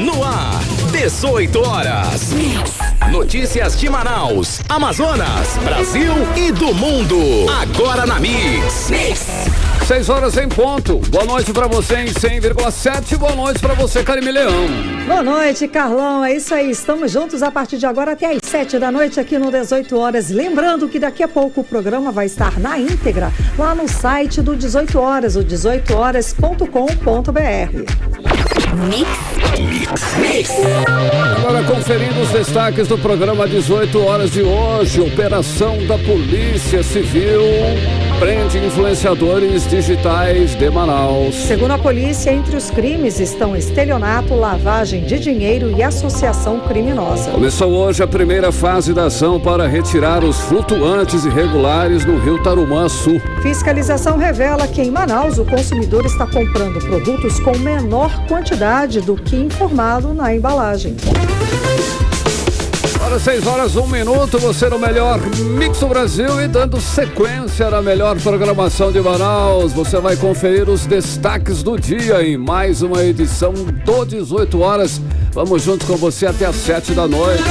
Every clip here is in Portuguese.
No ar, 18 horas. Notícias de Manaus, Amazonas, Brasil e do mundo. Agora na Mix. 6 horas em ponto. Boa noite pra você em 100,7. Boa noite pra você, Karime Leão. Boa noite, Carlão. É isso aí. Estamos juntos a partir de agora até às 7 da noite aqui no 18 horas. Lembrando que daqui a pouco o programa vai estar na íntegra lá no site do 18 horas, o 18horas.com.br. Mix. Agora conferindo os destaques do programa 18 horas de hoje. Operação da Polícia Civil prende influenciadores digitais de Manaus. Segundo a polícia, entre os crimes estão estelionato, lavagem de dinheiro e associação criminosa. Começou hoje a primeira fase da ação para retirar os flutuantes irregulares no Rio Tarumã Sul. Fiscalização revela que em Manaus o consumidor está comprando produtos com menor quantidade do que informado na embalagem. Agora 6 horas, 1 minuto, você no melhor Mix do Brasil e dando sequência na melhor programação de Manaus. Você vai conferir os destaques do dia em mais uma edição do 18 horas. Vamos juntos com você até às 7 da noite.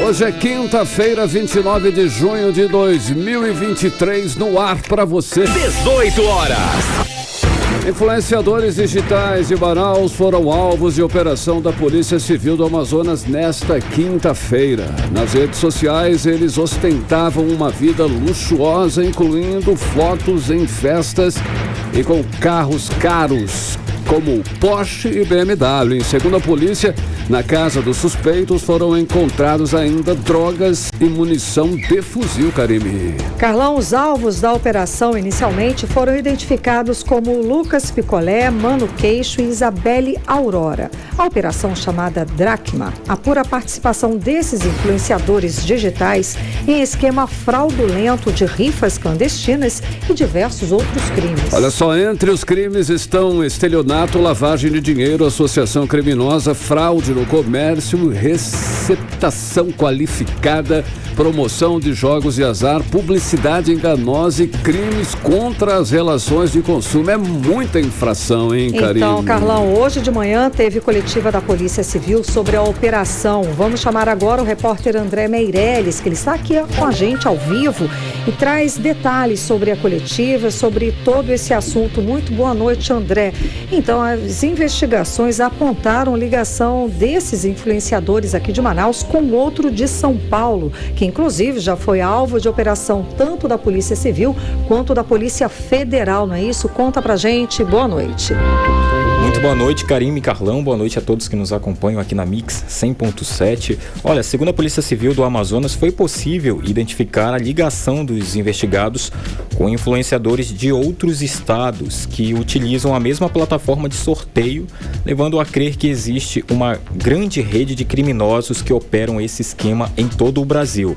Hoje é quinta-feira, 29 de junho de 2023, no ar para você. 18 horas. Influenciadores digitais de Manaus foram alvos de operação da Polícia Civil do Amazonas nesta quinta-feira. Nas redes sociais, eles ostentavam uma vida luxuosa, incluindo fotos em festas e com carros caros, como Porsche e BMW. Segundo a polícia, na casa dos suspeitos foram encontrados ainda drogas e munição de fuzil, Karime. Carlão, os alvos da operação inicialmente foram identificados como Lucas Picolé, Mano Queixo e Isabelle Aurora. A operação, chamada Dracma, apura a participação desses influenciadores digitais em esquema fraudulento de rifas clandestinas e diversos outros crimes. Olha só, entre os crimes estão estelionato, lavagem de dinheiro, associação criminosa, fraude no comércio, receptação qualificada, promoção de jogos de azar, publicidade enganosa e crimes contra as relações de consumo. É muita infração, hein, Karine? Então, Carlão, hoje de manhã teve coletiva da Polícia Civil sobre a operação. Vamos chamar agora o repórter André Meirelles, que ele está aqui com a gente ao vivo e traz detalhes sobre a coletiva, sobre todo esse assunto. Muito boa noite, André. Então, as investigações apontaram ligação desses influenciadores aqui de Manaus com outro de São Paulo, que inclusive já foi alvo de operação tanto da Polícia Civil quanto da Polícia Federal, não é isso? Conta pra gente. Boa noite. Muito boa noite, Karime e Carlão. Boa noite a todos que nos acompanham aqui na Mix 100.7. Olha, segundo a Polícia Civil do Amazonas, foi possível identificar a ligação dos investigados com influenciadores de outros estados que utilizam a mesma plataforma de sorteio, levando a crer que existe uma grande rede de criminosos que operam esse esquema em todo o Brasil.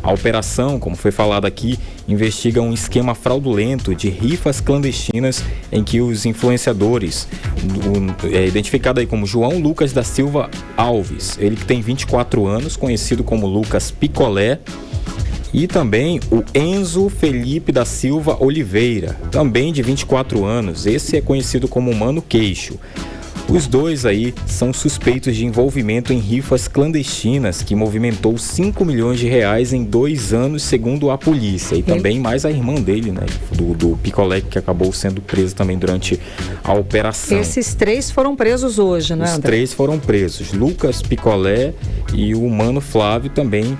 A operação, como foi falado aqui, investiga um esquema fraudulento de rifas clandestinas em que os influenciadores, identificado aí como João Lucas da Silva Alves, ele que tem 24 anos, conhecido como Lucas Picolé, e também o Enzo Felipe da Silva Oliveira, também de 24 anos, esse é conhecido como Mano Queixo. Os dois aí são suspeitos de envolvimento em rifas clandestinas que movimentou 5 milhões de reais em 2 anos, segundo a polícia. E também mais a irmã dele, né, do Picolé, que acabou sendo preso também durante a operação. Esses 3 foram presos hoje, né, André? Os 3 foram presos, Lucas Picolé e o Mano Flávio também,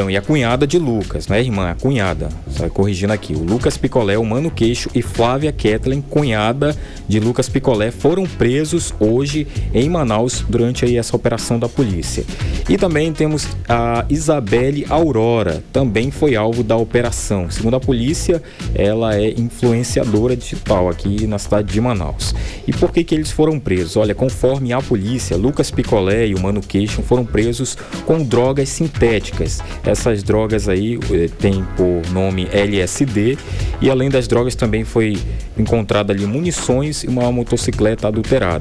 e a cunhada de Lucas, não é a irmã, a cunhada, só corrigindo aqui, o Lucas Picolé, o Mano Queixo e Flávia Kathleen, cunhada de Lucas Picolé, foram presos hoje em Manaus durante aí essa operação da polícia. E também temos a Isabelle Aurora, também foi alvo da operação. Segundo a polícia, ela é influenciadora digital aqui na cidade de Manaus. E por que eles foram presos? Olha, conforme a polícia, Lucas Picolé e o Mano Queixo foram presos com drogas sintéticas. Essas drogas aí têm por nome LSD e além das drogas também foi encontrada ali munições e uma motocicleta adulterada.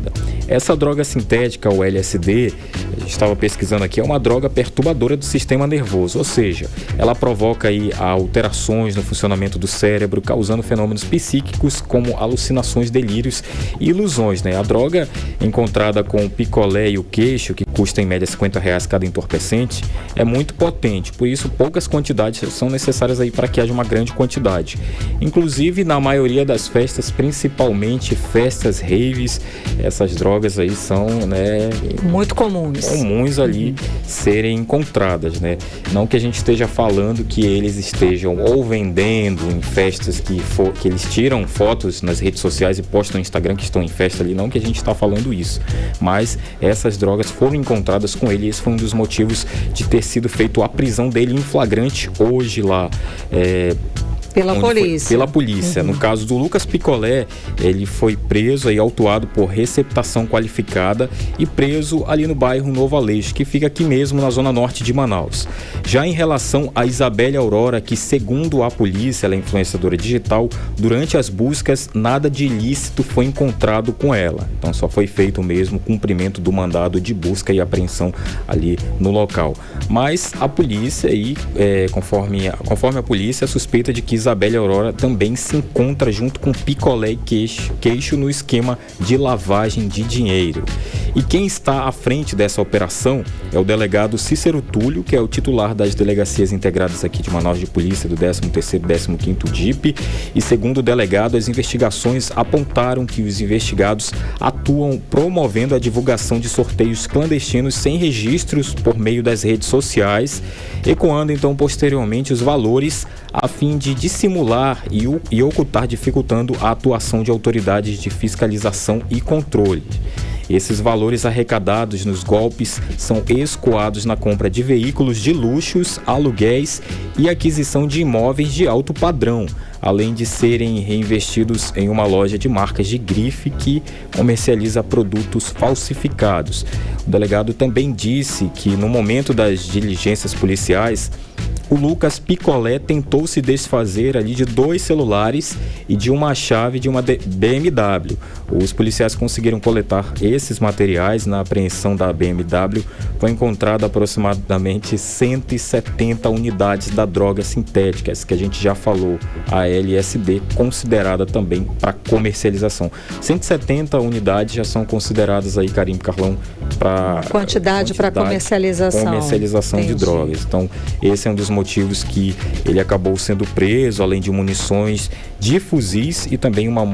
Essa droga sintética, o LSD, a gente estava pesquisando aqui, é uma droga perturbadora do sistema nervoso, ou seja, ela provoca aí alterações no funcionamento do cérebro, causando fenômenos psíquicos como alucinações, delírios e ilusões, né? A droga encontrada com o picolé e o queixo, que custa em média R$50 cada entorpecente, é muito potente, por isso poucas quantidades são necessárias aí para que haja uma grande quantidade. Inclusive, na maioria das festas, principalmente festas raves, essas drogas aí são, né, muito comuns ali serem encontradas, né? Não que a gente esteja falando que eles estejam ou vendendo em festas que eles tiram fotos nas redes sociais e postam no Instagram que estão em festa ali, não que a gente está falando isso, mas essas drogas foram encontradas com ele e esse foi um dos motivos de ter sido feito a prisão dele em flagrante hoje lá, pela polícia. No caso do Lucas Picolé, ele foi preso e autuado por receptação qualificada e preso ali no bairro Novo Aleixo, que fica aqui mesmo na zona norte de Manaus. Já em relação a Isabelle Aurora, que segundo a polícia, ela é influenciadora digital, durante as buscas nada de ilícito foi encontrado com ela. Então só foi feito mesmo o cumprimento do mandado de busca e apreensão ali no local. Mas a polícia aí, conforme a polícia, suspeita de que Isabelle Aurora também se encontra junto com Picolé e Queixo no esquema de lavagem de dinheiro. E quem está à frente dessa operação é o delegado Cícero Túlio, que é o titular das delegacias integradas aqui de Manaus de Polícia do 13º e 15º DIP. E segundo o delegado, as investigações apontaram que os investigados atuam promovendo a divulgação de sorteios clandestinos sem registros por meio das redes sociais, ecoando então posteriormente os valores a fim de dissimular e ocultar, dificultando a atuação de autoridades de fiscalização e controle. Esses valores arrecadados nos golpes são escoados na compra de veículos de luxos, aluguéis e aquisição de imóveis de alto padrão, além de serem reinvestidos em uma loja de marcas de grife que comercializa produtos falsificados. O delegado também disse que no momento das diligências policiais, o Lucas Picolé tentou se desfazer ali de 2 celulares e de uma chave de uma BMW. Os policiais conseguiram coletar esses materiais. Na apreensão da BMW foi encontrado aproximadamente 170 unidades da droga sintética, que a gente já falou, a LSD, considerada também para comercialização. 170 unidades já são consideradas aí, Karim, Carlão, para quantidade para comercialização de drogas. Então, esse é um dos motivos que ele acabou sendo preso, além de munições de fuzis e também uma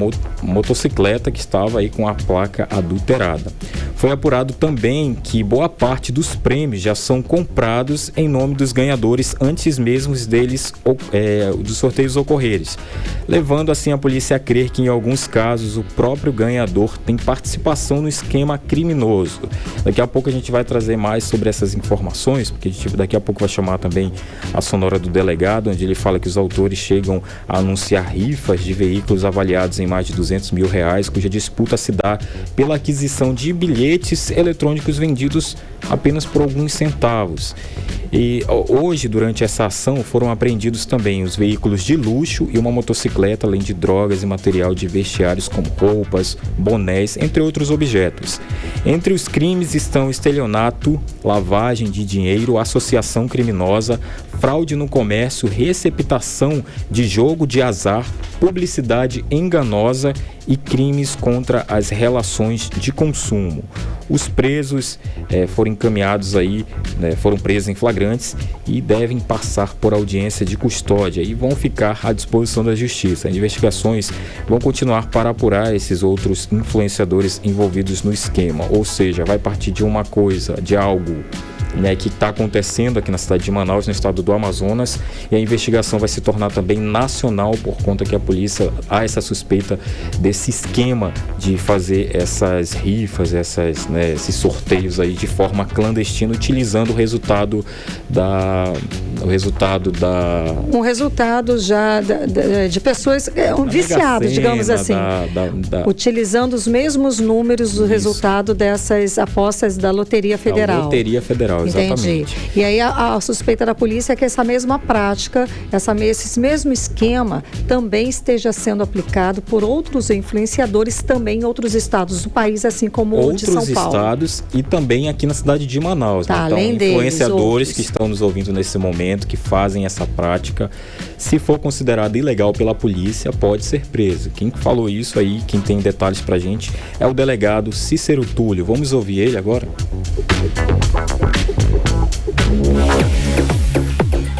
motocicleta que estava aí com a placa adulterada. Foi apurado também que boa parte dos prêmios já são comprados em nome dos ganhadores antes mesmo dos sorteios ocorrerem, levando assim a polícia a crer que em alguns casos o próprio ganhador tem participação no esquema criminoso. Daqui a pouco a gente vai trazer mais sobre essas informações, porque a gente daqui a pouco vai chamar também a sonora do delegado, onde ele fala que os autores chegam a anunciar rifas de veículos avaliados em mais de R$200 mil, cuja disputa se dá pela aquisição de bilhetes eletrônicos vendidos apenas por alguns centavos. E hoje, durante essa ação, foram apreendidos também os veículos de luxo e uma motocicleta, além de drogas e material de vestiários como roupas, bonés, entre outros objetos. Entre os crimes estão estelionato, lavagem de dinheiro, associação criminosa, fraude no comércio, receptação de jogo de azar, publicidade enganosa e crimes contra as relações de consumo. Os presos foram encaminhados aí, foram presos em flagrantes e devem passar por audiência de custódia e vão ficar à disposição da justiça. As investigações vão continuar para apurar esses outros influenciadores envolvidos no esquema, ou seja, vai partir de uma coisa, de algo que está acontecendo aqui na cidade de Manaus, no estado do Amazonas, e a investigação vai se tornar também nacional por conta que a polícia há essa suspeita desse esquema de fazer essas rifas, esses sorteios aí de forma clandestina, utilizando o resultado já de pessoas viciadas, digamos assim, utilizando os mesmos números do resultado dessas apostas da Loteria Federal. Loteria Federal, social, exatamente. Entendi. E aí a suspeita da polícia é que essa mesma prática, esse mesmo esquema também esteja sendo aplicado por outros influenciadores também em outros estados do país, assim como o de São Paulo. Outros estados e também aqui na cidade de Manaus. Tá, né? Então, além influenciadores que estão nos ouvindo nesse momento, que fazem essa prática, se for considerado ilegal pela polícia, pode ser preso. Quem falou isso aí, quem tem detalhes pra gente, é o delegado Cícero Túlio. Vamos ouvir ele agora?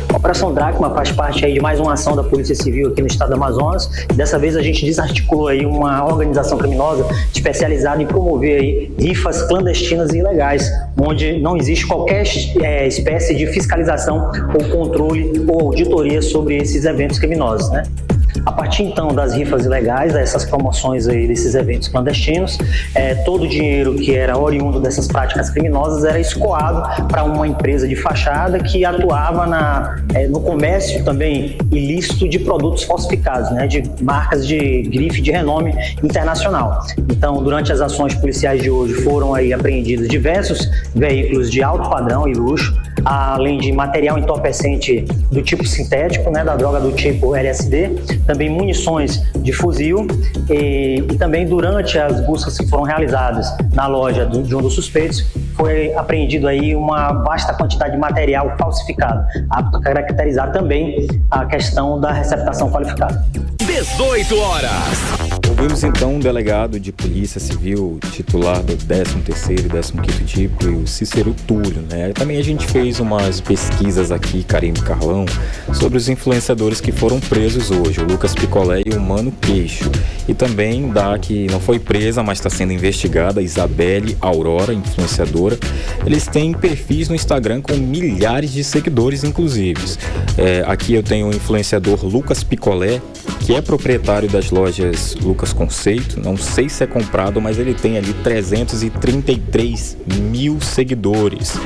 A Operação Dracma faz parte aí de mais uma ação da Polícia Civil aqui no estado do Amazonas. Dessa vez a gente desarticulou aí uma organização criminosa especializada em promover aí rifas clandestinas e ilegais, onde não existe qualquer espécie de fiscalização ou controle ou auditoria sobre esses eventos criminosos, né? A partir então das rifas ilegais, dessas promoções aí desses eventos clandestinos, todo o dinheiro que era oriundo dessas práticas criminosas era escoado para uma empresa de fachada que atuava no comércio também ilícito de produtos falsificados, né, de marcas de grife de renome internacional. Então, durante as ações policiais de hoje foram aí apreendidos diversos veículos de alto padrão e luxo, além de material entorpecente do tipo sintético, né, da droga do tipo LSD, também munições de fuzil e também durante as buscas que foram realizadas na loja de um dos suspeitos, foi apreendido aí uma vasta quantidade de material falsificado, apto a caracterizar também a questão da receptação qualificada. 18 horas. Ouvimos então um delegado de Polícia Civil, titular do 13º e 15º tipo, o Cícero Túlio, né? Também a gente fez umas pesquisas aqui, Karine e Carlão, sobre os influenciadores que foram presos hoje, o Lucas Picolé e o Mano Queixo. E também da que não foi presa, mas está sendo investigada, a Isabelle Aurora, influenciadora. Eles têm perfis no Instagram com milhares de seguidores, inclusive. Aqui eu tenho o influenciador Lucas Picolé, que é proprietário das lojas Lucas Conceito. Não sei se é comprado, mas ele tem ali 333 mil seguidores.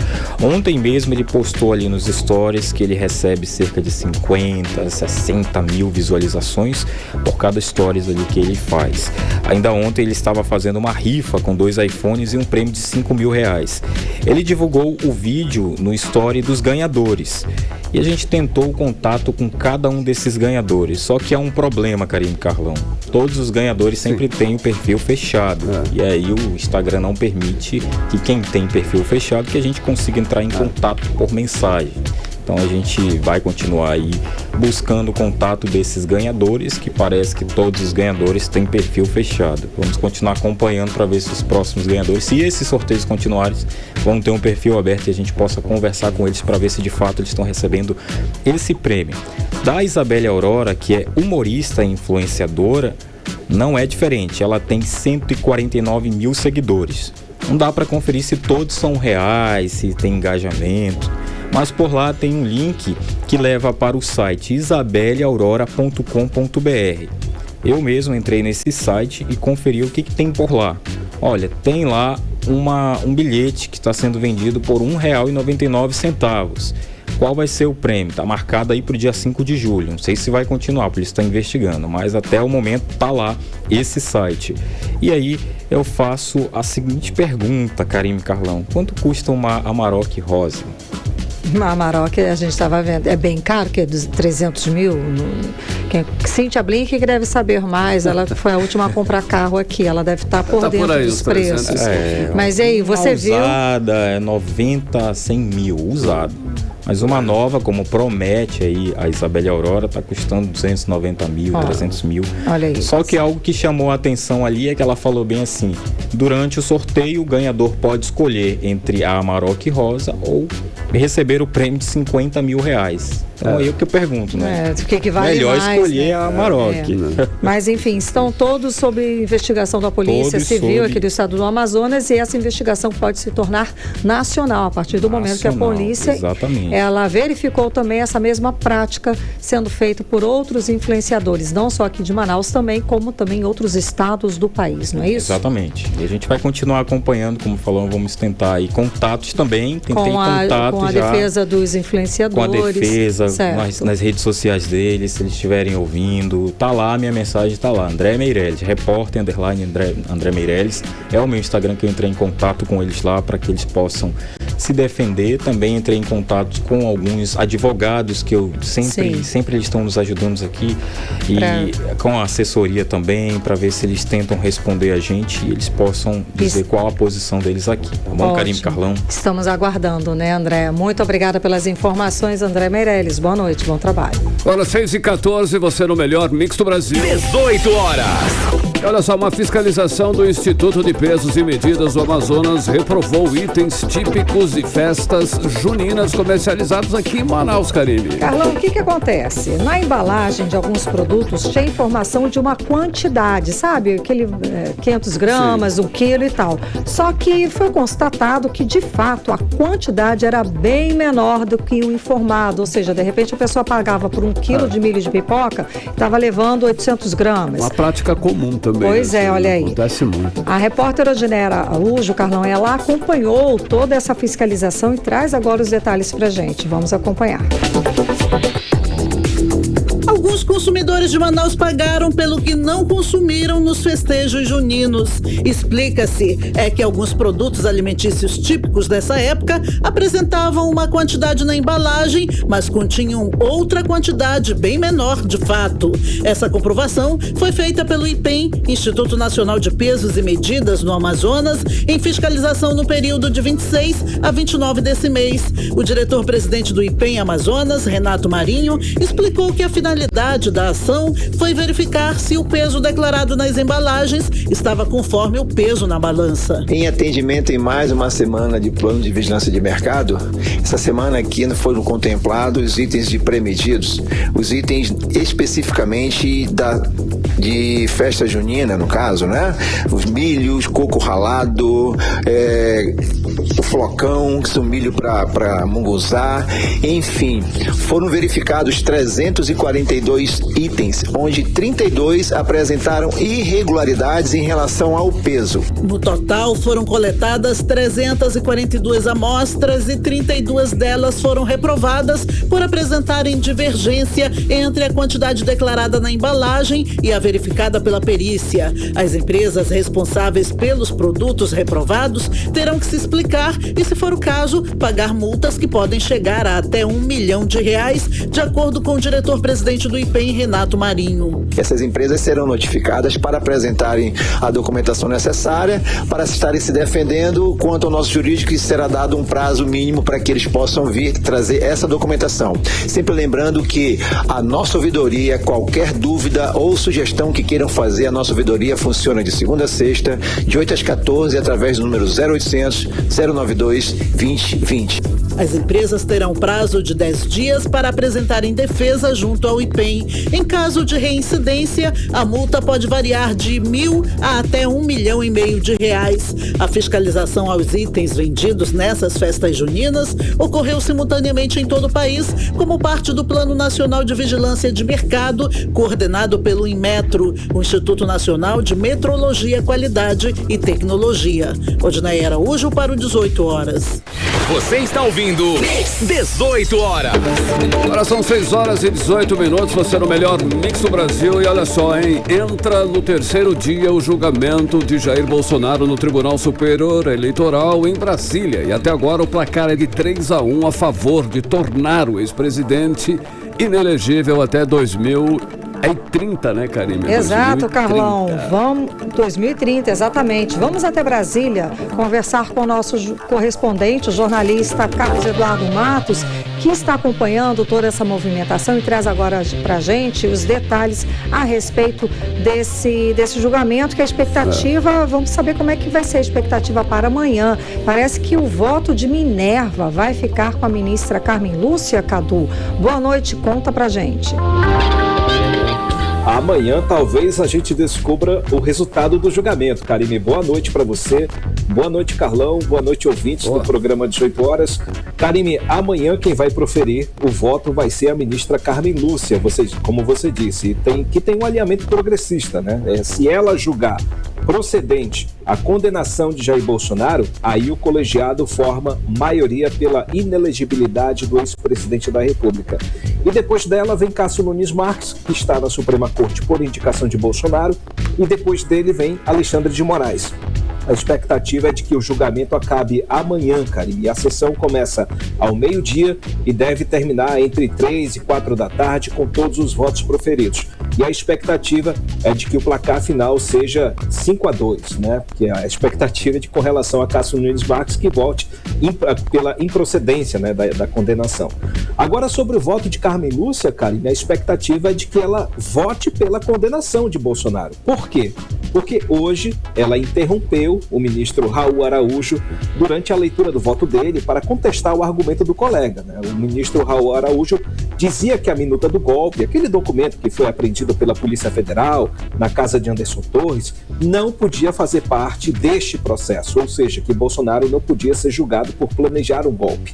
Ontem mesmo ele postou ali nos stories que ele recebe cerca de 50, 60 mil visualizações por cada stories ali que ele faz. Ainda ontem ele estava fazendo uma rifa com 2 iPhones e um prêmio de R$5 mil. Ele divulgou o vídeo no story dos ganhadores. E a gente tentou o contato com cada um desses ganhadores. Só que há um problema, Karine e Carlão. Todos os ganhadores sempre têm o perfil fechado. E aí o Instagram não permite que quem tem perfil fechado que a gente consiga entrar em contato por mensagem. Então a gente vai continuar aí buscando o contato desses ganhadores, que parece que todos os ganhadores têm perfil fechado. Vamos continuar acompanhando para ver se os próximos ganhadores, se esses sorteios continuarem, vão ter um perfil aberto e a gente possa conversar com eles para ver se de fato eles estão recebendo esse prêmio. Da Isabelle Aurora, que é humorista e influenciadora, não é diferente. Ela tem 149 mil seguidores. Não dá para conferir se todos são reais, se tem engajamento. Mas por lá tem um link que leva para o site isabelleaurora.com.br. Eu mesmo entrei nesse site e conferi o que tem por lá. Olha, tem lá um bilhete que está sendo vendido por R$1,99. Qual vai ser o prêmio? Está marcado aí para o dia 5 de julho. Não sei se vai continuar, porque eles estão investigando, mas até o momento está lá esse site. E aí eu faço a seguinte pergunta, Karine e Carlão: quanto custa uma Amarok rosa? A Amarok, a gente estava vendo, é bem caro, que é dos 300 mil. Cíntia Blink que deve saber mais, ela foi a última a comprar carro aqui, ela deve estar por dentro por dos preços. Mas aí, você viu? Usada é 90 a 100 mil, usado. Mas uma nova, como promete aí a Isabelle Aurora, está custando 290 mil, 300 mil. Olha isso. Só que algo que chamou a atenção ali é que ela falou bem assim: durante o sorteio, o ganhador pode escolher entre a Amarok rosa ou receber o prêmio de R$50 mil. Então aí é o que eu pergunto, né? O que vale melhor mais, escolher né? a Amarok. Mas enfim, estão todos sob investigação da Polícia Civil aqui do estado do Amazonas, e essa investigação pode se tornar nacional a partir do momento que a polícia ela verificou também essa mesma prática sendo feita por outros influenciadores, não só aqui de Manaus também, como também em outros estados do país, não é isso? Exatamente. E a gente vai continuar acompanhando, como falamos, vamos tentar aí contatos também. Com a defesa dos influenciadores. Com a defesa, nas redes sociais deles, se eles estiverem ouvindo. Tá lá, minha mensagem tá lá. André Meirelles, repórter _ André Meirelles. É o meu Instagram, que eu entrei em contato com eles lá para que eles possam se defender. Também entrei em contato com alguns advogados que eu sempre eles estão nos ajudando aqui e com a assessoria também, para ver se eles tentam responder a gente e eles possam dizer qual a posição deles aqui. Tá bom, Karime, Carlão? Estamos aguardando, né, André? Muito obrigada pelas informações, André Meirelles. Boa noite, bom trabalho. Agora 6h14, você no melhor mix do Brasil. 18 horas. Olha só, uma fiscalização do Instituto de Pesos e Medidas do Amazonas reprovou itens típicos de festas juninas comercializados aqui em Manaus, Karime. Carlão, o que acontece? Na embalagem de alguns produtos tinha informação de uma quantidade, sabe? Aquele 500 gramas, 1 quilo e tal. Só que foi constatado que, de fato, a quantidade era bem menor do que o informado. Ou seja, de repente a pessoa pagava por 1 quilo de milho de pipoca e estava levando 800 gramas. Uma prática comum também. Pois é, olha aí. Acontece muito. A repórter Odinera Araújo, Carlão, ela acompanhou toda essa fiscalização e traz agora os detalhes pra gente. Vamos acompanhar. Alguns consumidores de Manaus pagaram pelo que não consumiram nos festejos juninos. Explica-se que alguns produtos alimentícios típicos dessa época apresentavam uma quantidade na embalagem, mas continham outra quantidade bem menor de fato. Essa comprovação foi feita pelo IPEM, Instituto Nacional de Pesos e Medidas no Amazonas, em fiscalização no período de 26 a 29 desse mês. O diretor-presidente do IPEM Amazonas, Renato Marinho, explicou que a finalidade da ação foi verificar se o peso declarado nas embalagens estava conforme o peso na balança. Em atendimento em mais uma semana de plano de vigilância de mercado, essa semana aqui foram contemplados os itens de pré-medidos, os itens especificamente de festa junina, no caso, né? Os milhos, coco ralado, o flocão, que são milho para munguzá, enfim, foram verificados 342 itens, onde 32 apresentaram irregularidades em relação ao peso. No total, foram coletadas 342 amostras e 32 delas foram reprovadas por apresentarem divergência entre a quantidade declarada na embalagem e a verificada pela perícia. As empresas responsáveis pelos produtos reprovados terão que se explicar e, se for o caso, pagar multas que podem chegar a até R$1 milhão, de acordo com o diretor-presidente do IPEM, Renato Marinho. Essas empresas serão notificadas para apresentarem a documentação necessária para estarem se defendendo quanto ao nosso jurídico, e será dado um prazo mínimo para que eles possam vir trazer essa documentação. Sempre lembrando que a nossa ouvidoria, qualquer dúvida ou sugestão que queiram fazer, a nossa ouvidoria funciona de segunda a sexta, de 8 às 14, através do número 0800 092 2020. As empresas terão prazo de 10 dias para apresentarem defesa junto ao IPEM. Em caso de reincidência, a multa pode variar de R$1.000 a até R$1,5 milhão de reais. A fiscalização aos itens vendidos nessas festas juninas ocorreu simultaneamente em todo o país, como parte do Plano Nacional de Vigilância de Mercado, coordenado pelo Inmetro, o Instituto Nacional de Metrologia, Qualidade e Tecnologia. Odinei Araújo para o 18 horas. Você está ouvindo 18 horas. Agora são 6h18, você no melhor mix do Brasil. E olha só, hein? Entra no terceiro dia o julgamento de Jair Bolsonaro no Tribunal Superior Eleitoral em Brasília. E até agora o placar é de 3-1 a favor de tornar o ex-presidente inelegível até 2030, né, Karime? Exato, 2030. Carlão. Vamos, 2030, exatamente. Vamos até Brasília conversar com o nosso correspondente, o jornalista Carlos Eduardo Matos, que está acompanhando toda essa movimentação e traz agora pra gente os detalhes a respeito desse julgamento, que a expectativa, vamos saber como é que vai ser a expectativa para amanhã. Parece que o voto de Minerva vai ficar com a ministra Carmen Lúcia, Cadu. Boa noite, conta pra gente. Amanhã talvez a gente descubra o resultado do julgamento. Karime, boa noite para você. Boa noite, Carlão. Boa noite, ouvintes do programa 18 horas. Karime, amanhã quem vai proferir o voto vai ser a ministra Carmen Lúcia, como você disse, que tem um alinhamento progressista, né? Se ela julgar procedente a condenação de Jair Bolsonaro, aí o colegiado forma maioria pela inelegibilidade do ex-presidente da República. E depois dela vem Cássio Nunes Marques, que está na Suprema Corte por indicação de Bolsonaro, e depois dele vem Alexandre de Moraes. A expectativa é de que o julgamento acabe amanhã, Karine, e a sessão começa ao meio-dia e deve terminar entre 3 e 4 da tarde com todos os votos proferidos. E a expectativa é de que o placar final seja 5-2, né? Que a expectativa é de com relação a Cássio Nunes Marques que volte pela improcedência, né, da condenação. Agora, sobre o voto de Carmen Lúcia, Karine, a expectativa é de que ela vote pela condenação de Bolsonaro. Por quê? Porque hoje ela interrompeu o ministro Raul Araújo durante a leitura do voto dele para contestar o argumento do colega, né? O ministro Raul Araújo dizia que a minuta do golpe, aquele documento que foi apreendido pela Polícia Federal na casa de Anderson Torres, não podia fazer parte deste processo, ou seja, que Bolsonaro não podia ser julgado por planejar um golpe.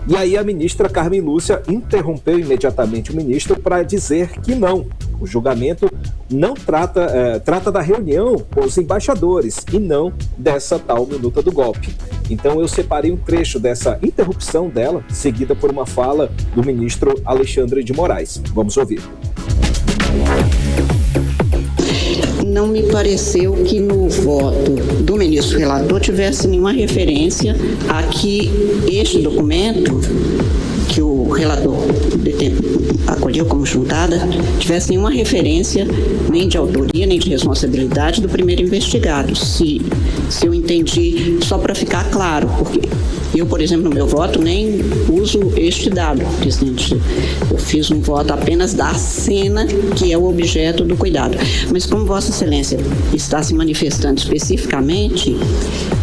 E aí a ministra Carmen Lúcia interrompeu imediatamente o ministro para dizer que não, o julgamento não trata da reunião com os embaixadores e não dessa tal minuta do golpe. Então eu separei um trecho dessa interrupção dela, seguida por uma fala do ministro Alexandre de Moraes. Vamos ouvir. Não me pareceu que no voto do ministro relator tivesse nenhuma referência a que este documento, que o relator acolheu como juntada, tivesse nenhuma referência nem de autoria, nem de responsabilidade do primeiro investigado. Se eu entendi, só para ficar claro, porque eu, por exemplo, no meu voto nem uso este dado, presidente. Eu fiz um voto apenas da cena que é o objeto do cuidado. Mas como Vossa Excelência está se manifestando especificamente,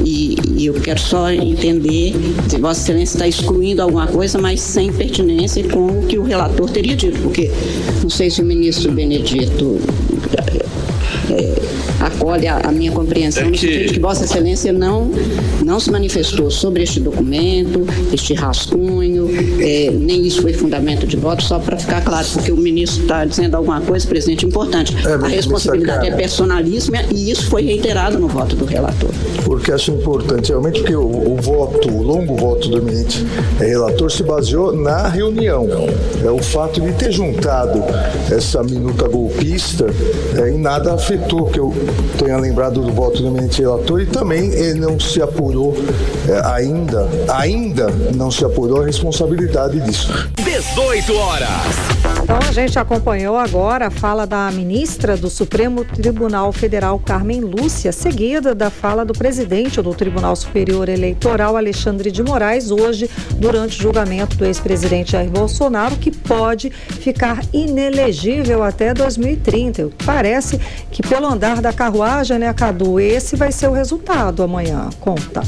e eu quero só entender se Vossa Excelência está excluindo alguma coisa, mas sem pertinência com o que o relator teria dito, porque não sei se o ministro Benedito acolhe a minha compreensão, no sentido de que Vossa Excelência não se manifestou sobre este documento, este rascunho, nem isso foi fundamento de voto, só para ficar claro, porque o ministro está dizendo alguma coisa, presidente, importante. A responsabilidade é personalíssima e isso foi reiterado no voto do relator. Porque acho importante, realmente, porque o longo voto do eminente relator se baseou na reunião. O fato de ter juntado essa minuta golpista em nada afetou, que eu tenha lembrado do voto do eminente relator, e também ele não se apurou ainda não se apurou a responsabilidade disso. 18 horas. Então a gente acompanhou agora a fala da ministra do Supremo Tribunal Federal, Carmen Lúcia, seguida da fala do presidente do Tribunal Superior Eleitoral, Alexandre de Moraes, hoje durante o julgamento do ex-presidente Jair Bolsonaro, que pode ficar inelegível até 2030. Parece que pelo andar da carruagem, né, Cadu, esse vai ser o resultado amanhã. Conta.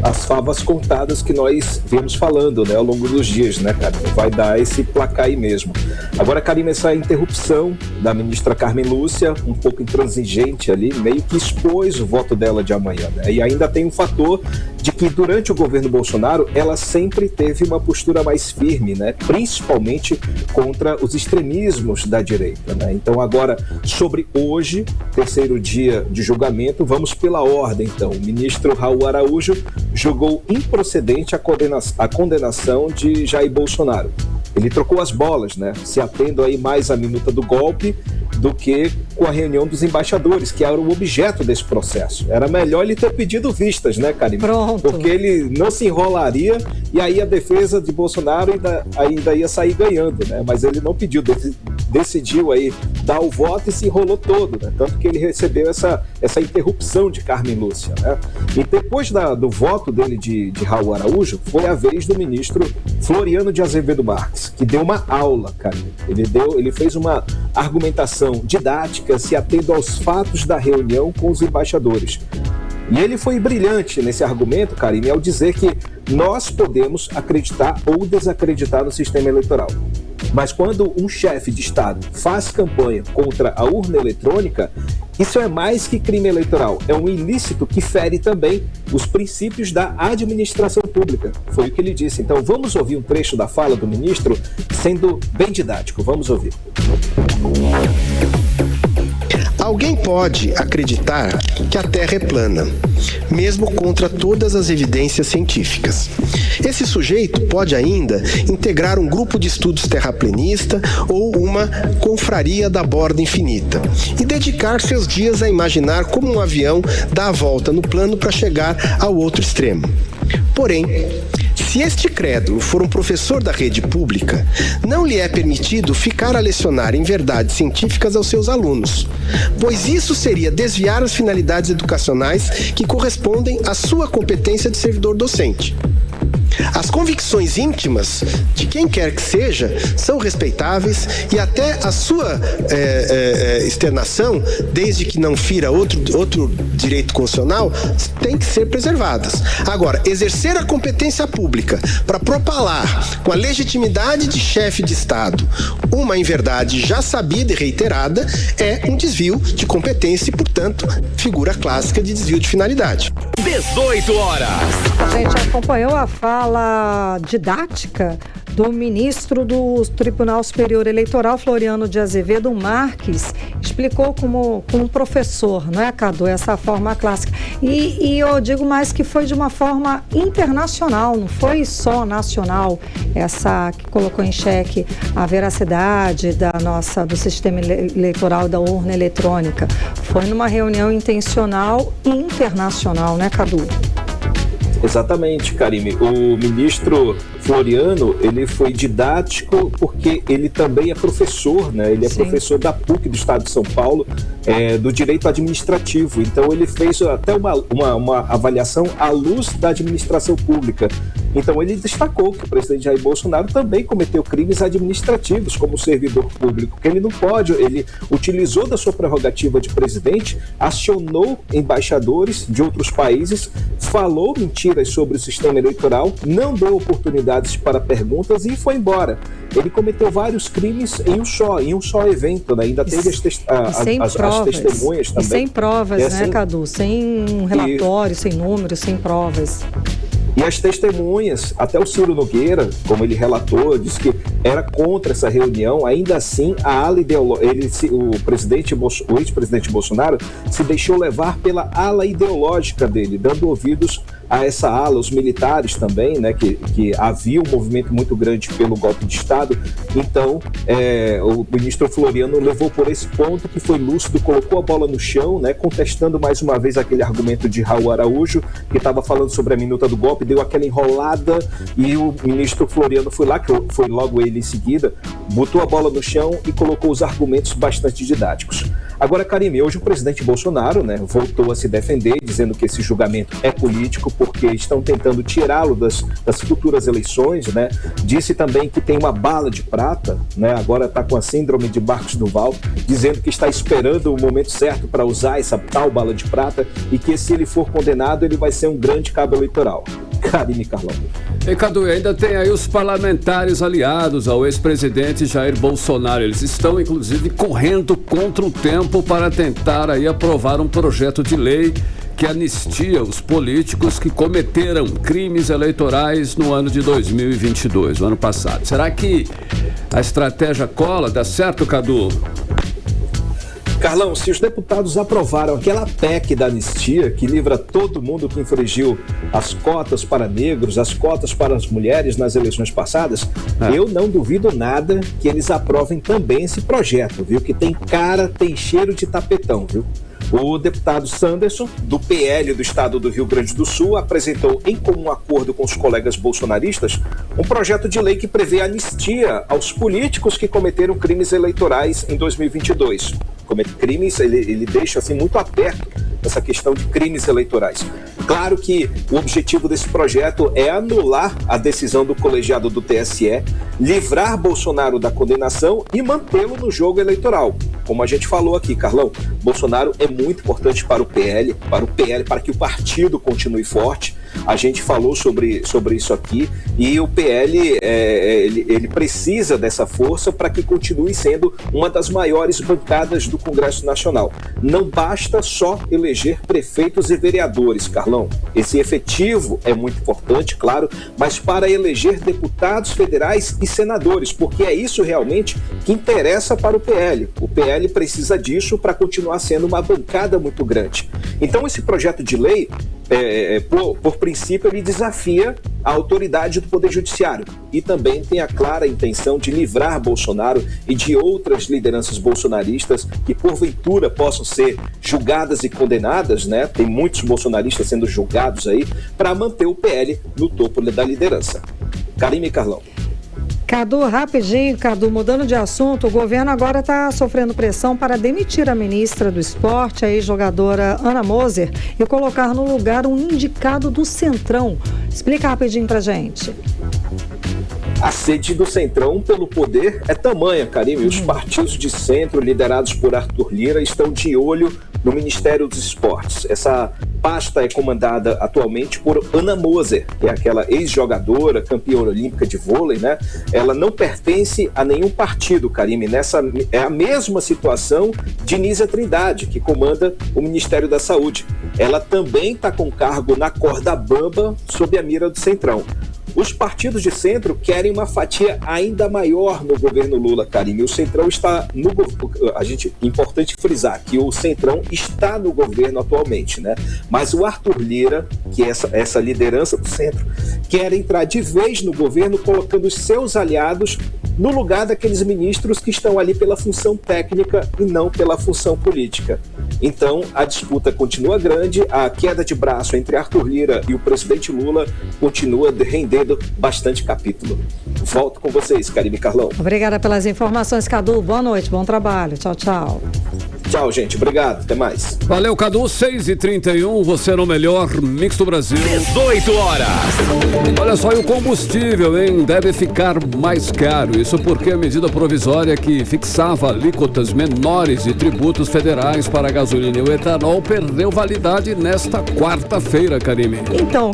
As favas contadas que nós vemos falando, né, ao longo dos dias, né, cara? Vai dar esse placar aí mesmo. Agora, Karine, essa interrupção da ministra Carmen Lúcia, um pouco intransigente ali, meio que expôs o voto dela de amanhã, né? E ainda tem um fator de que durante o governo Bolsonaro, ela sempre teve uma postura mais firme, né? Principalmente contra os extremismos da direita, né? Então agora, sobre hoje, terceiro dia de julgamento, vamos pela ordem, então. O ministro Raul Araújo julgou improcedente a condenação de Jair Bolsonaro. Ele trocou as bolas, né? Se atendo aí mais à minuta do golpe do que com a reunião dos embaixadores, que era o objeto desse processo. Era melhor ele ter pedido vistas, né, Karine? Pronto. Porque ele não se enrolaria e aí a defesa de Bolsonaro ainda ia sair ganhando, né? Mas ele não pediu, decidiu aí dar o voto e se enrolou todo, né? Tanto que ele recebeu essa interrupção de Carmen Lúcia, né? E depois do voto dele de Raul Araújo, foi a vez do ministro Floriano de Azevedo Marques, que deu uma aula, Karine. Ele fez uma argumentação didática, se atendo aos fatos da reunião com os embaixadores. E ele foi brilhante nesse argumento, Karine, ao dizer que nós podemos acreditar ou desacreditar no sistema eleitoral. Mas quando um chefe de Estado faz campanha contra a urna eletrônica, isso é mais que crime eleitoral. É um ilícito que fere também os princípios da administração pública. Foi o que ele disse. Então vamos ouvir um trecho da fala do ministro, sendo bem didático. Vamos ouvir. Alguém pode acreditar que a Terra é plana, mesmo contra todas as evidências científicas. Esse sujeito pode ainda integrar um grupo de estudos terraplenista ou uma confraria da borda infinita e dedicar seus dias a imaginar como um avião dá a volta no plano para chegar ao outro extremo. Porém, se este crédulo for um professor da rede pública, não lhe é permitido ficar a lecionar em verdades científicas aos seus alunos, pois isso seria desviar as finalidades educacionais que correspondem à sua competência de servidor docente. As convicções íntimas de quem quer que seja são respeitáveis e até a sua externação, desde que não fira outro direito constitucional, tem que ser preservadas. Agora, exercer a competência pública para propalar com a legitimidade de chefe de Estado uma inverdade já sabida e reiterada é um desvio de competência e, portanto, figura clássica de desvio de finalidade. 18 horas. A gente acompanhou a fala didática do ministro do Tribunal Superior Eleitoral, Floriano de Azevedo Marques, explicou como professor, não é, Cadu, essa forma clássica. E eu digo mais que foi de uma forma internacional, não foi só nacional, essa que colocou em xeque a veracidade do sistema eleitoral da urna eletrônica. Foi numa reunião intencional e internacional, né, Cadu? Exatamente, Karime. O ministro Floriano, ele foi didático porque ele também é professor, né? Ele é professor da PUC do Estado de São Paulo, do direito administrativo. Então ele fez até uma avaliação à luz da administração pública. Então ele destacou que o presidente Jair Bolsonaro também cometeu crimes administrativos como servidor público, que ele não pode, ele utilizou da sua prerrogativa de presidente, acionou embaixadores de outros países, falou mentiras sobre o sistema eleitoral, não deu oportunidades para perguntas e foi embora. Ele cometeu vários crimes em um só evento, né? Ainda teve as testemunhas também. E sem provas, né, Cadu? Sem um relatório, sem números, sem provas. E as testemunhas, até o Ciro Nogueira, como ele relatou, disse que era contra essa reunião. Ainda assim, a ala ideológica, o ex-presidente Bolsonaro se deixou levar pela ala ideológica dele, dando ouvidos a essa ala, os militares também, né, que havia um movimento muito grande pelo golpe de Estado. Então, o ministro Floriano levou por esse ponto, que foi lúcido, colocou a bola no chão, né, contestando mais uma vez aquele argumento de Raul Araújo, que estava falando sobre a minuta do golpe, deu aquela enrolada e o ministro Floriano foi lá, que foi logo ele em seguida, botou a bola no chão e colocou os argumentos bastante didáticos. Agora, Karime, hoje o presidente Bolsonaro, né, voltou a se defender, dizendo que esse julgamento é político porque estão tentando tirá-lo das futuras eleições, né? Disse também que tem uma bala de prata, né? Agora está com a síndrome de Marcos Duval, dizendo que está esperando o momento certo para usar essa tal bala de prata e que se ele for condenado, ele vai ser um grande cabo eleitoral. Karime Carlão. E Cadu, ainda tem aí os parlamentares aliados ao ex-presidente Jair Bolsonaro. Eles estão, inclusive, correndo contra o tempo para tentar aí aprovar um projeto de lei que anistia os políticos que cometeram crimes eleitorais no ano de 2022, no ano passado. Será que a estratégia cola? Dá certo, Cadu? Carlão, se os deputados aprovaram aquela PEC da anistia que livra todo mundo que infringiu as cotas para negros, as cotas para as mulheres nas eleições passadas, eu não duvido nada que eles aprovem também esse projeto, viu? Que tem cara, tem cheiro de tapetão, viu? O deputado Sanderson, do PL do estado do Rio Grande do Sul, apresentou em comum acordo com os colegas bolsonaristas um projeto de lei que prevê anistia aos políticos que cometeram crimes eleitorais em 2022. Crimes, ele deixa assim muito aberto essa questão de crimes eleitorais. Claro que o objetivo desse projeto é anular a decisão do colegiado do TSE, livrar Bolsonaro da condenação e mantê-lo no jogo eleitoral. Como a gente falou aqui, Carlão, Bolsonaro é muito importante para o PL, para que o partido continue forte. A gente falou sobre isso aqui e o PL ele precisa dessa força para que continue sendo uma das maiores bancadas do Congresso Nacional. Não basta só eleger prefeitos e vereadores, Carlão. Esse efetivo é muito importante, claro, mas para eleger deputados federais e senadores, porque é isso realmente que interessa para o PL. O PL precisa disso para continuar sendo uma bancada muito grande. Então esse projeto de lei, por princípio, ele desafia a autoridade do Poder Judiciário e também tem a clara intenção de livrar Bolsonaro e de outras lideranças bolsonaristas que porventura possam ser julgadas e condenadas, né? Tem muitos bolsonaristas sendo julgados aí, para manter o PL no topo da liderança. Karime e Carlão. Cadu, rapidinho, Cadu, mudando de assunto, o governo agora está sofrendo pressão para demitir a ministra do Esporte, a ex-jogadora Ana Moser, e colocar no lugar um indicado do Centrão. Explica rapidinho pra gente. A sede do Centrão pelo poder é tamanha, Karime. Os partidos de centro, liderados por Arthur Lira, estão de olho no Ministério dos Esportes. Essa pasta é comandada atualmente por Ana Moser, que é aquela ex-jogadora, campeã olímpica de vôlei, né? Ela não pertence a nenhum partido, Karime. É a mesma situação de Nízia Trindade, que comanda o Ministério da Saúde. Ela também está com cargo na corda bamba sob a mira do Centrão. Os partidos de centro querem uma fatia ainda maior no governo Lula, Karime. O Centrão está no importante frisar que o Centrão está no governo atualmente, né? Mas o Arthur Lira, que é essa liderança do centro, quer entrar de vez no governo colocando os seus aliados no lugar daqueles ministros que estão ali pela função técnica e não pela função política. Então, a disputa continua grande, a queda de braço entre Arthur Lira e o presidente Lula continua rendendo bastante capítulo. Volto com vocês, Karime e Carlão. Obrigada pelas informações, Cadu. Boa noite, bom trabalho. Tchau, tchau. Tchau, gente. Obrigado. Até mais. Valeu, Cadu. 6h31, você no melhor mix do Brasil. 18 horas. Olha só, e o combustível, hein? Deve ficar mais caro. Isso porque a medida provisória que fixava alíquotas menores de tributos federais para a gasolina e o etanol perdeu validade nesta quarta-feira, Karime. Então,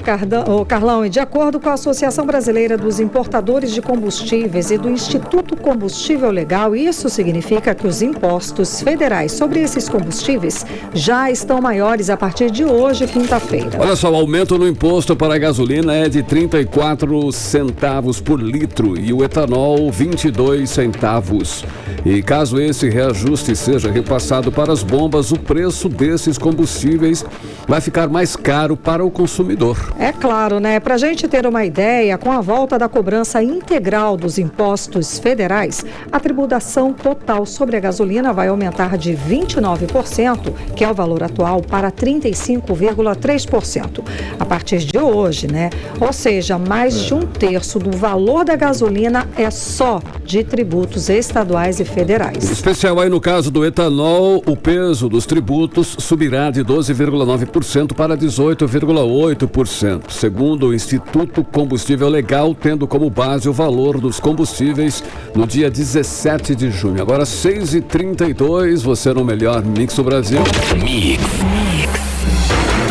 Carlão, e de acordo com a Associação Brasileira dos Importadores de Combustíveis e do Instituto Combustível Legal, isso significa que os impostos federais sobre esses combustíveis já estão maiores a partir de hoje, quinta-feira. Olha só, o aumento no imposto para a gasolina é de 34 centavos por litro e o etanol 22 centavos. E caso esse reajuste seja repassado para as bombas, o preço desses combustíveis vai ficar mais caro para o consumidor. É claro, né? Para a gente ter uma ideia, com a volta da cobrança integral dos impostos federais, a tributação total sobre a gasolina vai aumentar de 29%, que é o valor atual, para 35,3%. A partir de hoje, né? Ou seja, mais de um terço do valor da gasolina é só de tributos estaduais e federais. Em especial aí no caso do etanol, o peso dos tributos subirá de 12,9% para 18,8%, segundo o Instituto Combustível Legal, tendo como base o valor dos combustíveis no dia 17 de junho. Agora 6h32, você no melhor mix do Brasil. Mix.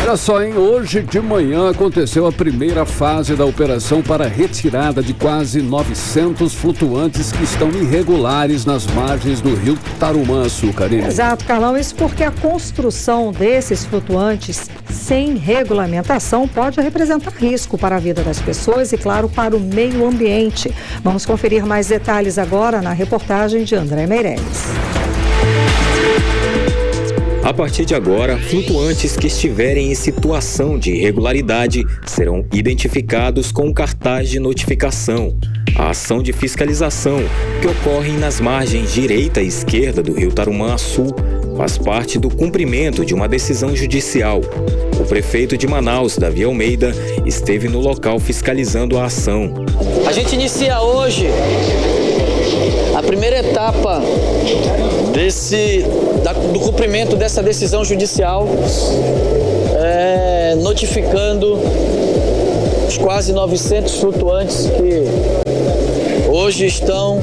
Olha só, hein? Hoje de manhã aconteceu a primeira fase da operação para a retirada de quase 900 flutuantes que estão irregulares nas margens do rio Tarumanço, Karine. Exato, Carlão. Isso porque a construção desses flutuantes sem regulamentação pode representar risco para a vida das pessoas e, claro, para o meio ambiente. Vamos conferir mais detalhes agora na reportagem de André Meirelles. A partir de agora, flutuantes que estiverem em situação de irregularidade serão identificados com um cartaz de notificação. A ação de fiscalização, que ocorre nas margens direita e esquerda do rio Tarumã Sul, faz parte do cumprimento de uma decisão judicial. O prefeito de Manaus, Davi Almeida, esteve no local fiscalizando a ação. A gente inicia hoje a primeira etapa do cumprimento dessa decisão judicial, notificando os quase 900 flutuantes que hoje estão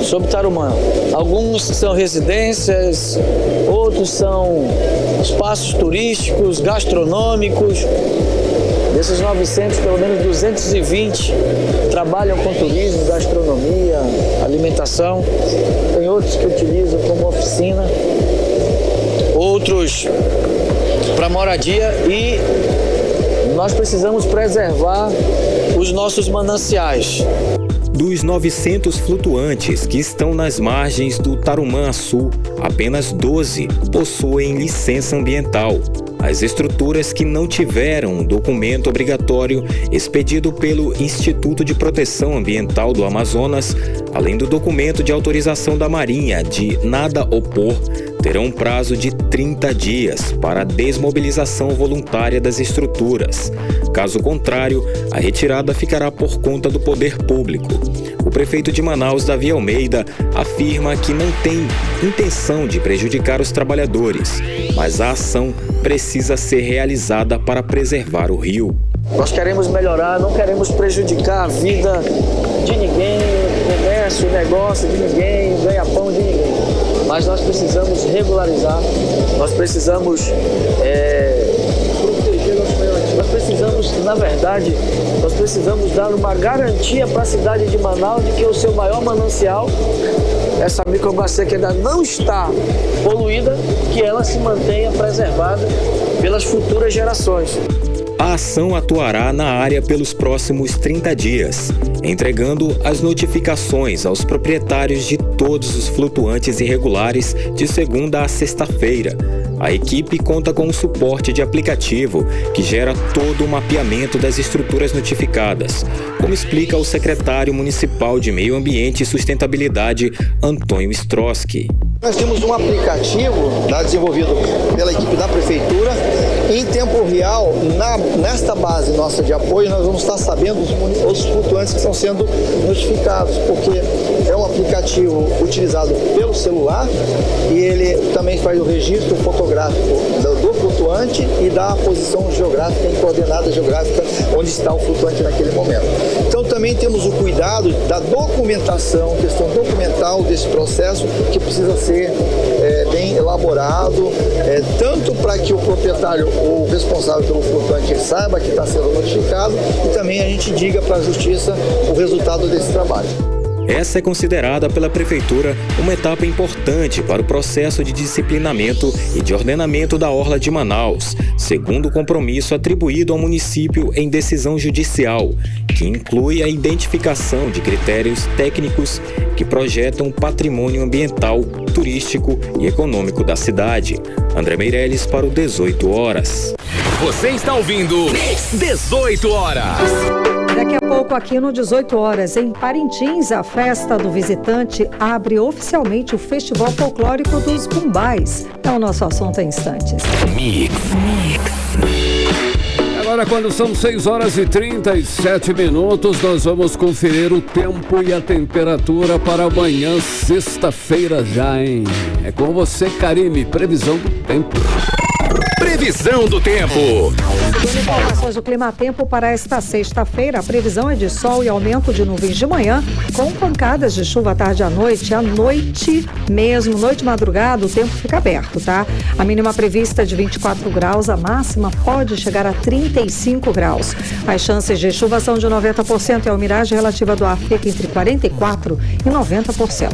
sob Tarumã. Alguns são residências, outros são espaços turísticos, gastronômicos Desses 900, pelo menos 220 trabalham com turismo, gastronomia, alimentação. Tem outros que utilizam como oficina, outros para moradia, e nós precisamos preservar os nossos mananciais. Dos 900 flutuantes que estão nas margens do Tarumã-Açu, apenas 12 possuem licença ambiental. As estruturas que não tiveram um documento obrigatório expedido pelo Instituto de Proteção Ambiental do Amazonas, além do documento de autorização da Marinha de nada opor, terão um prazo de 30 dias para a desmobilização voluntária das estruturas. Caso contrário, a retirada ficará por conta do poder público. O prefeito de Manaus, Davi Almeida, afirma que não tem intenção de prejudicar os trabalhadores, mas a ação precisa ser realizada para preservar o rio. Nós queremos melhorar, não queremos prejudicar a vida de ninguém, o comércio, o negócio de ninguém, o ganha-pão de ninguém. Mas nós precisamos regularizar, nós precisamos proteger nosso meio ambiente. Nós precisamos, na verdade, nós precisamos dar uma garantia para a cidade de Manaus de que o seu maior manancial, essa microbacia que ainda não está poluída, que ela se mantenha preservada pelas futuras gerações. A ação atuará na área pelos próximos 30 dias, entregando as notificações aos proprietários de todos os flutuantes irregulares de segunda a sexta-feira. A equipe conta com um suporte de aplicativo que gera todo o mapeamento das estruturas notificadas, como explica o secretário municipal de Meio Ambiente e Sustentabilidade, Antônio Stroski. Nós temos um aplicativo desenvolvido pela equipe da prefeitura. Em tempo real, nesta base nossa de apoio, nós vamos estar sabendo os flutuantes que estão sendo notificados, porque é um aplicativo utilizado pelo celular e ele também faz o registro fotográfico do flutuante e da posição geográfica, em coordenada geográfica, onde está o flutuante naquele momento. Então também temos o cuidado da documentação, questão documental desse processo, que precisa ser bem elaborado, tanto para que o proprietário ou o responsável pelo flutuante saiba que está sendo notificado, e também a gente diga para a justiça o resultado desse trabalho. Essa é considerada pela Prefeitura uma etapa importante para o processo de disciplinamento e de ordenamento da Orla de Manaus, segundo o compromisso atribuído ao município em decisão judicial, que inclui a identificação de critérios técnicos que projetam o patrimônio ambiental, turístico e econômico da cidade. André Meirelles para o 18 Horas. Você está ouvindo 18 Horas. Daqui a pouco, aqui no 18 Horas, em Parintins, a Festa do Visitante abre oficialmente o Festival Folclórico dos Bumbais. É o nosso assunto em instantes. Mix. Agora, quando são 6 horas e 37 minutos, nós vamos conferir o tempo e a temperatura para amanhã, sexta-feira já, hein? É com você, Karime, previsão do tempo. Previsão do tempo. Segundo informações do Climatempo para esta sexta-feira, a previsão é de sol e aumento de nuvens de manhã, com pancadas de chuva à tarde e à noite. À noite mesmo, noite e madrugada, o tempo fica aberto, tá? A mínima prevista é de 24 graus, a máxima pode chegar a 35 graus. As chances de chuva são de 90% e a umidade relativa do ar fica entre 44% e 90%.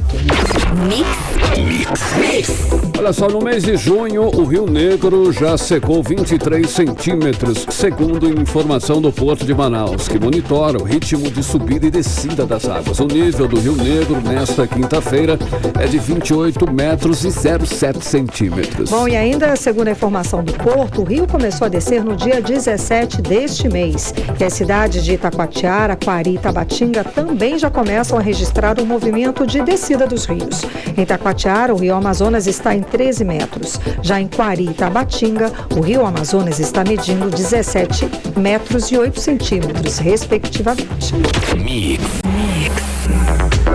Mix. Olha só, no mês de junho, o Rio Negro já secou 23 centímetros, segundo informação do Porto de Manaus, que monitora o ritmo de subida e descida das águas. O nível do Rio Negro nesta quinta-feira é de 28 metros e 0,7 centímetros. Bom, e ainda, segundo a informação do Porto, o rio começou a descer no dia 17 deste mês. E as cidades de Itacoatiara, Quari e Tabatinga também já começam a registrar o movimento de descida dos rios. Em Itacoatiara, o rio Amazonas está em 13 metros. Já em Quari e Tabatinga, o rio Amazonas está medindo 17 metros e 8 centímetros, respectivamente. Mix.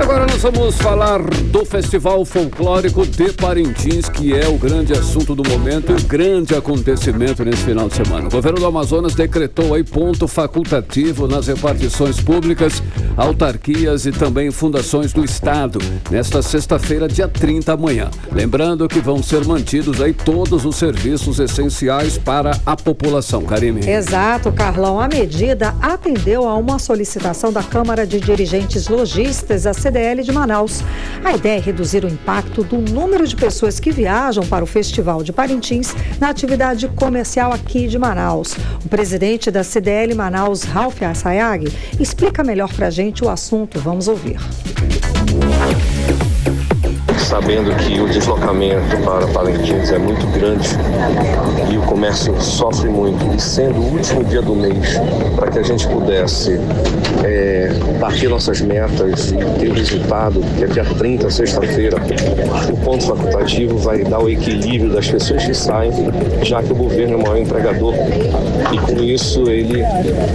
Agora nós vamos falar do Festival Folclórico de Parintins, que é o grande assunto do momento e o grande acontecimento nesse final de semana. O governo do Amazonas decretou aí ponto facultativo nas repartições públicas, autarquias e também fundações do Estado, nesta sexta-feira, dia 30 amanhã. Lembrando que vão ser mantidos aí todos os serviços essenciais para a população. Karime. Exato, Carlão. A medida atendeu a uma solicitação da Câmara de Dirigentes Lojistas, a CDL de Manaus. A ideia é reduzir o impacto do número de pessoas que viajam para o Festival de Parintins na atividade comercial aqui de Manaus. O presidente da CDL Manaus, Ralph Assayag, explica melhor para a gente o assunto. Vamos ouvir. Sabendo que o deslocamento para Parintins é muito grande e o comércio sofre muito, e sendo o último dia do mês para que a gente pudesse bater nossas metas e ter o resultado, que é dia 30, sexta-feira, o ponto facultativo vai dar o equilíbrio das pessoas que saem, já que o governo é o maior empregador, e com isso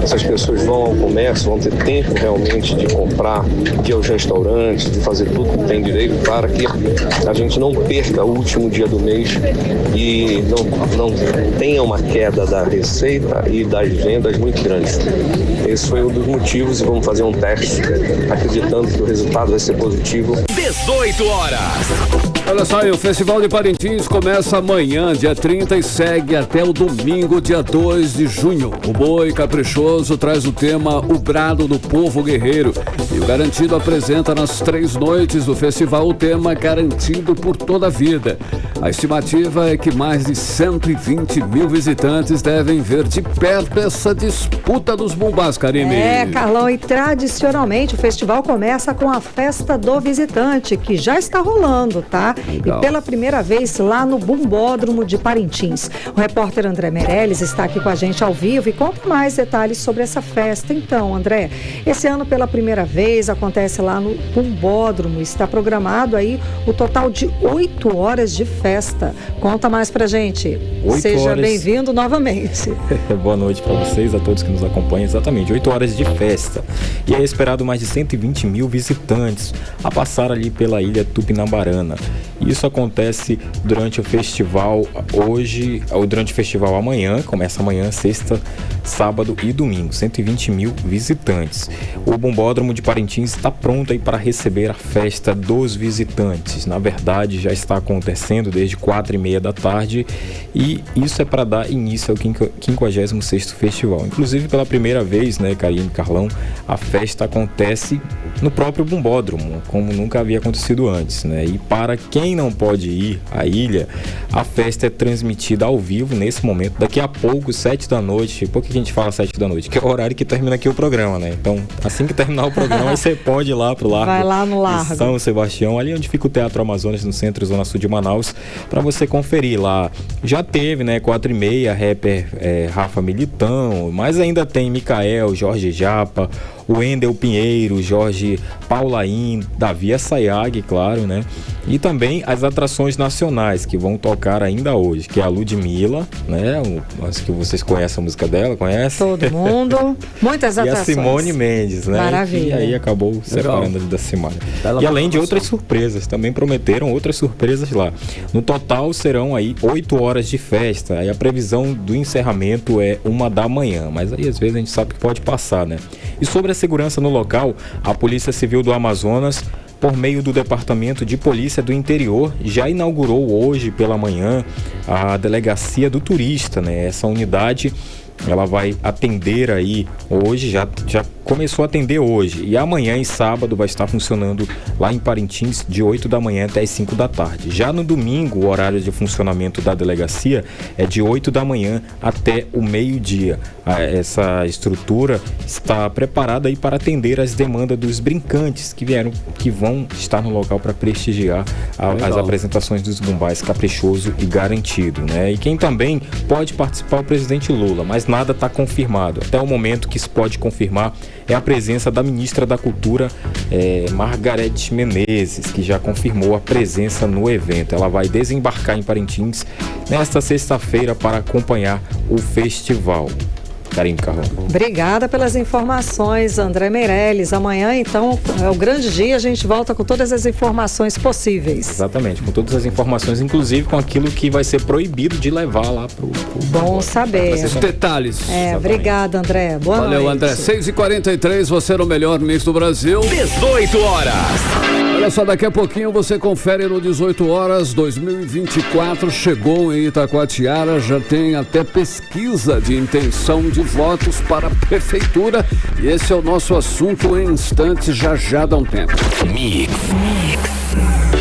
essas pessoas vão ao comércio, vão ter tempo realmente de comprar, de ir aos restaurantes, de fazer tudo que tem direito para que a gente não perca o último dia do mês e não tenha uma queda da receita e das vendas muito grande. Esse foi um dos motivos e vamos fazer um teste acreditando que o resultado vai ser positivo. 18 horas. Olha só, o Festival de Parintins começa amanhã, dia 30, e segue até o domingo, dia 2 de junho. O Boi Caprichoso traz o tema O Brado do Povo Guerreiro. E o Garantido apresenta nas 3 noites do festival o tema Garantido por Toda a Vida. A estimativa é que mais de 120 mil visitantes devem ver de perto essa disputa dos bumbás, Karime. Carlão, e tradicionalmente o festival começa com a Festa do Visitante, que já está rolando, tá? Legal. E pela primeira vez lá no Bumbódromo de Parintins. O repórter André Meirelles está aqui com a gente ao vivo e conta mais detalhes sobre essa festa. Então, André, esse ano pela primeira vez acontece lá no Bumbódromo. Está programado aí o total de 8 horas de festa. Conta mais pra gente. Seja bem-vindo novamente. Boa noite para vocês, a todos que nos acompanham. Exatamente, 8 horas de festa. E é esperado mais de 120 mil visitantes a passar ali pela ilha Tupinambarana. Isso acontece durante o festival hoje, ou durante o festival amanhã, começa amanhã, sexta, sábado e domingo, 120 mil visitantes. O Bumbódromo de Parintins está pronto aí para receber a festa dos visitantes. Na verdade, já está acontecendo desde 4h30 da tarde e isso é para dar início ao 56º festival. Inclusive, pela primeira vez, né, Karine, Carlão, a festa acontece no próprio Bumbódromo, como nunca havia acontecido antes, né? E para quem não pode ir à ilha, a festa é transmitida ao vivo nesse momento, daqui a pouco, 7 da noite. Por que a gente fala 7 da noite? Que é o horário que termina aqui o programa, né? Então, assim que terminar o programa, aí você pode ir lá pro Largo. Vai lá no Largo São Sebastião, ali onde fica o Teatro Amazonas, no centro e zona sul de Manaus, para você conferir lá. Já teve, né, 4h30, rapper Rafa Militão, mas ainda tem Micael, Jorge Japa, o Wendel Pinheiro, Jorge Paulaim, Davi Assayag, claro, né? E também as atrações nacionais que vão tocar ainda hoje, que é a Ludmilla, né? Acho que vocês conhecem a música dela, conhecem? Todo mundo, muitas atrações. E a Simone Mendes, né? Maravilha. E aí acabou separando da Simone. E além de outras surpresas, também prometeram outras surpresas lá. No total serão aí 8 horas de festa, aí a previsão do encerramento é 1 da manhã, mas aí às vezes a gente sabe que pode passar, né? E sobre a segurança no local, a Polícia Civil do Amazonas, por meio do Departamento de Polícia do Interior, já inaugurou hoje pela manhã a Delegacia do Turista, né? Essa unidade, ela vai atender aí hoje, já começou a atender hoje, e amanhã e sábado vai estar funcionando lá em Parintins de 8 da manhã até as 5 da tarde. Já no domingo, o horário de funcionamento da delegacia é de 8 da manhã até o meio-dia. Essa estrutura está preparada aí para atender as demandas dos brincantes que vão estar no local para prestigiar as apresentações dos bumbás Caprichoso e Garantido, né? E quem também pode participar é o presidente Lula, mas nada está confirmado. Até o momento que se pode confirmar é a presença da ministra da Cultura, Margarete Menezes, que já confirmou a presença no evento. Ela vai desembarcar em Parintins nesta sexta-feira para acompanhar o festival. Karine, Carlão. Obrigada pelas informações, André Meirelles. Amanhã, então, é o grande dia, a gente volta com todas as informações possíveis. Exatamente, com todas as informações, inclusive com aquilo que vai ser proibido de levar lá pro Bom saber. Os detalhes. Obrigada, André. Boa noite. Valeu, André. 6h43, você no melhor mix do Brasil. 18 horas. Olha só, daqui a pouquinho você confere no 18 horas 2024. Chegou em Itacoatiara, já tem até pesquisa de intenção de votos para a prefeitura. E esse é o nosso assunto em instantes, já dá um tempo. Mix.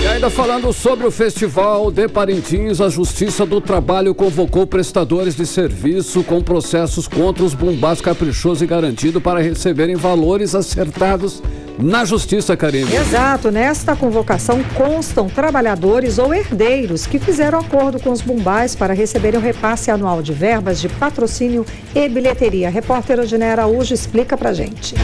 E ainda falando sobre o Festival de Parintins, a Justiça do Trabalho convocou prestadores de serviço com processos contra os bombás Caprichoso e Garantido para receberem valores acertados na Justiça, Karine. Exato, nesta convocação constam trabalhadores ou herdeiros que fizeram acordo com os bombais para receberem o repasse anual de verbas de patrocínio e bilheteria. A repórter Odiné Araújo explica pra gente.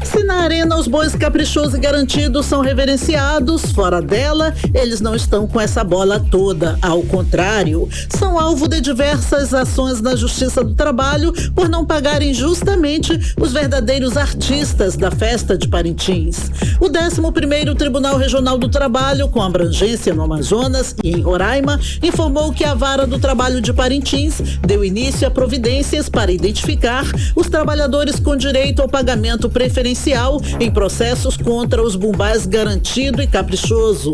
Se na arena os bois Caprichoso e Garantido são reverenciados, fora dela, eles não estão com essa bola toda. Ao contrário, são alvo de diversas ações na Justiça do Trabalho por não pagarem justamente os verdadeiros artistas da festa de Parintins. O 11º Tribunal Regional do Trabalho, com abrangência no Amazonas e em Roraima, informou que a Vara do Trabalho de Parintins deu início a providências para identificar os trabalhadores com direito ao pagamento preferencial em processos contra os bombais Garantido e Caprichoso.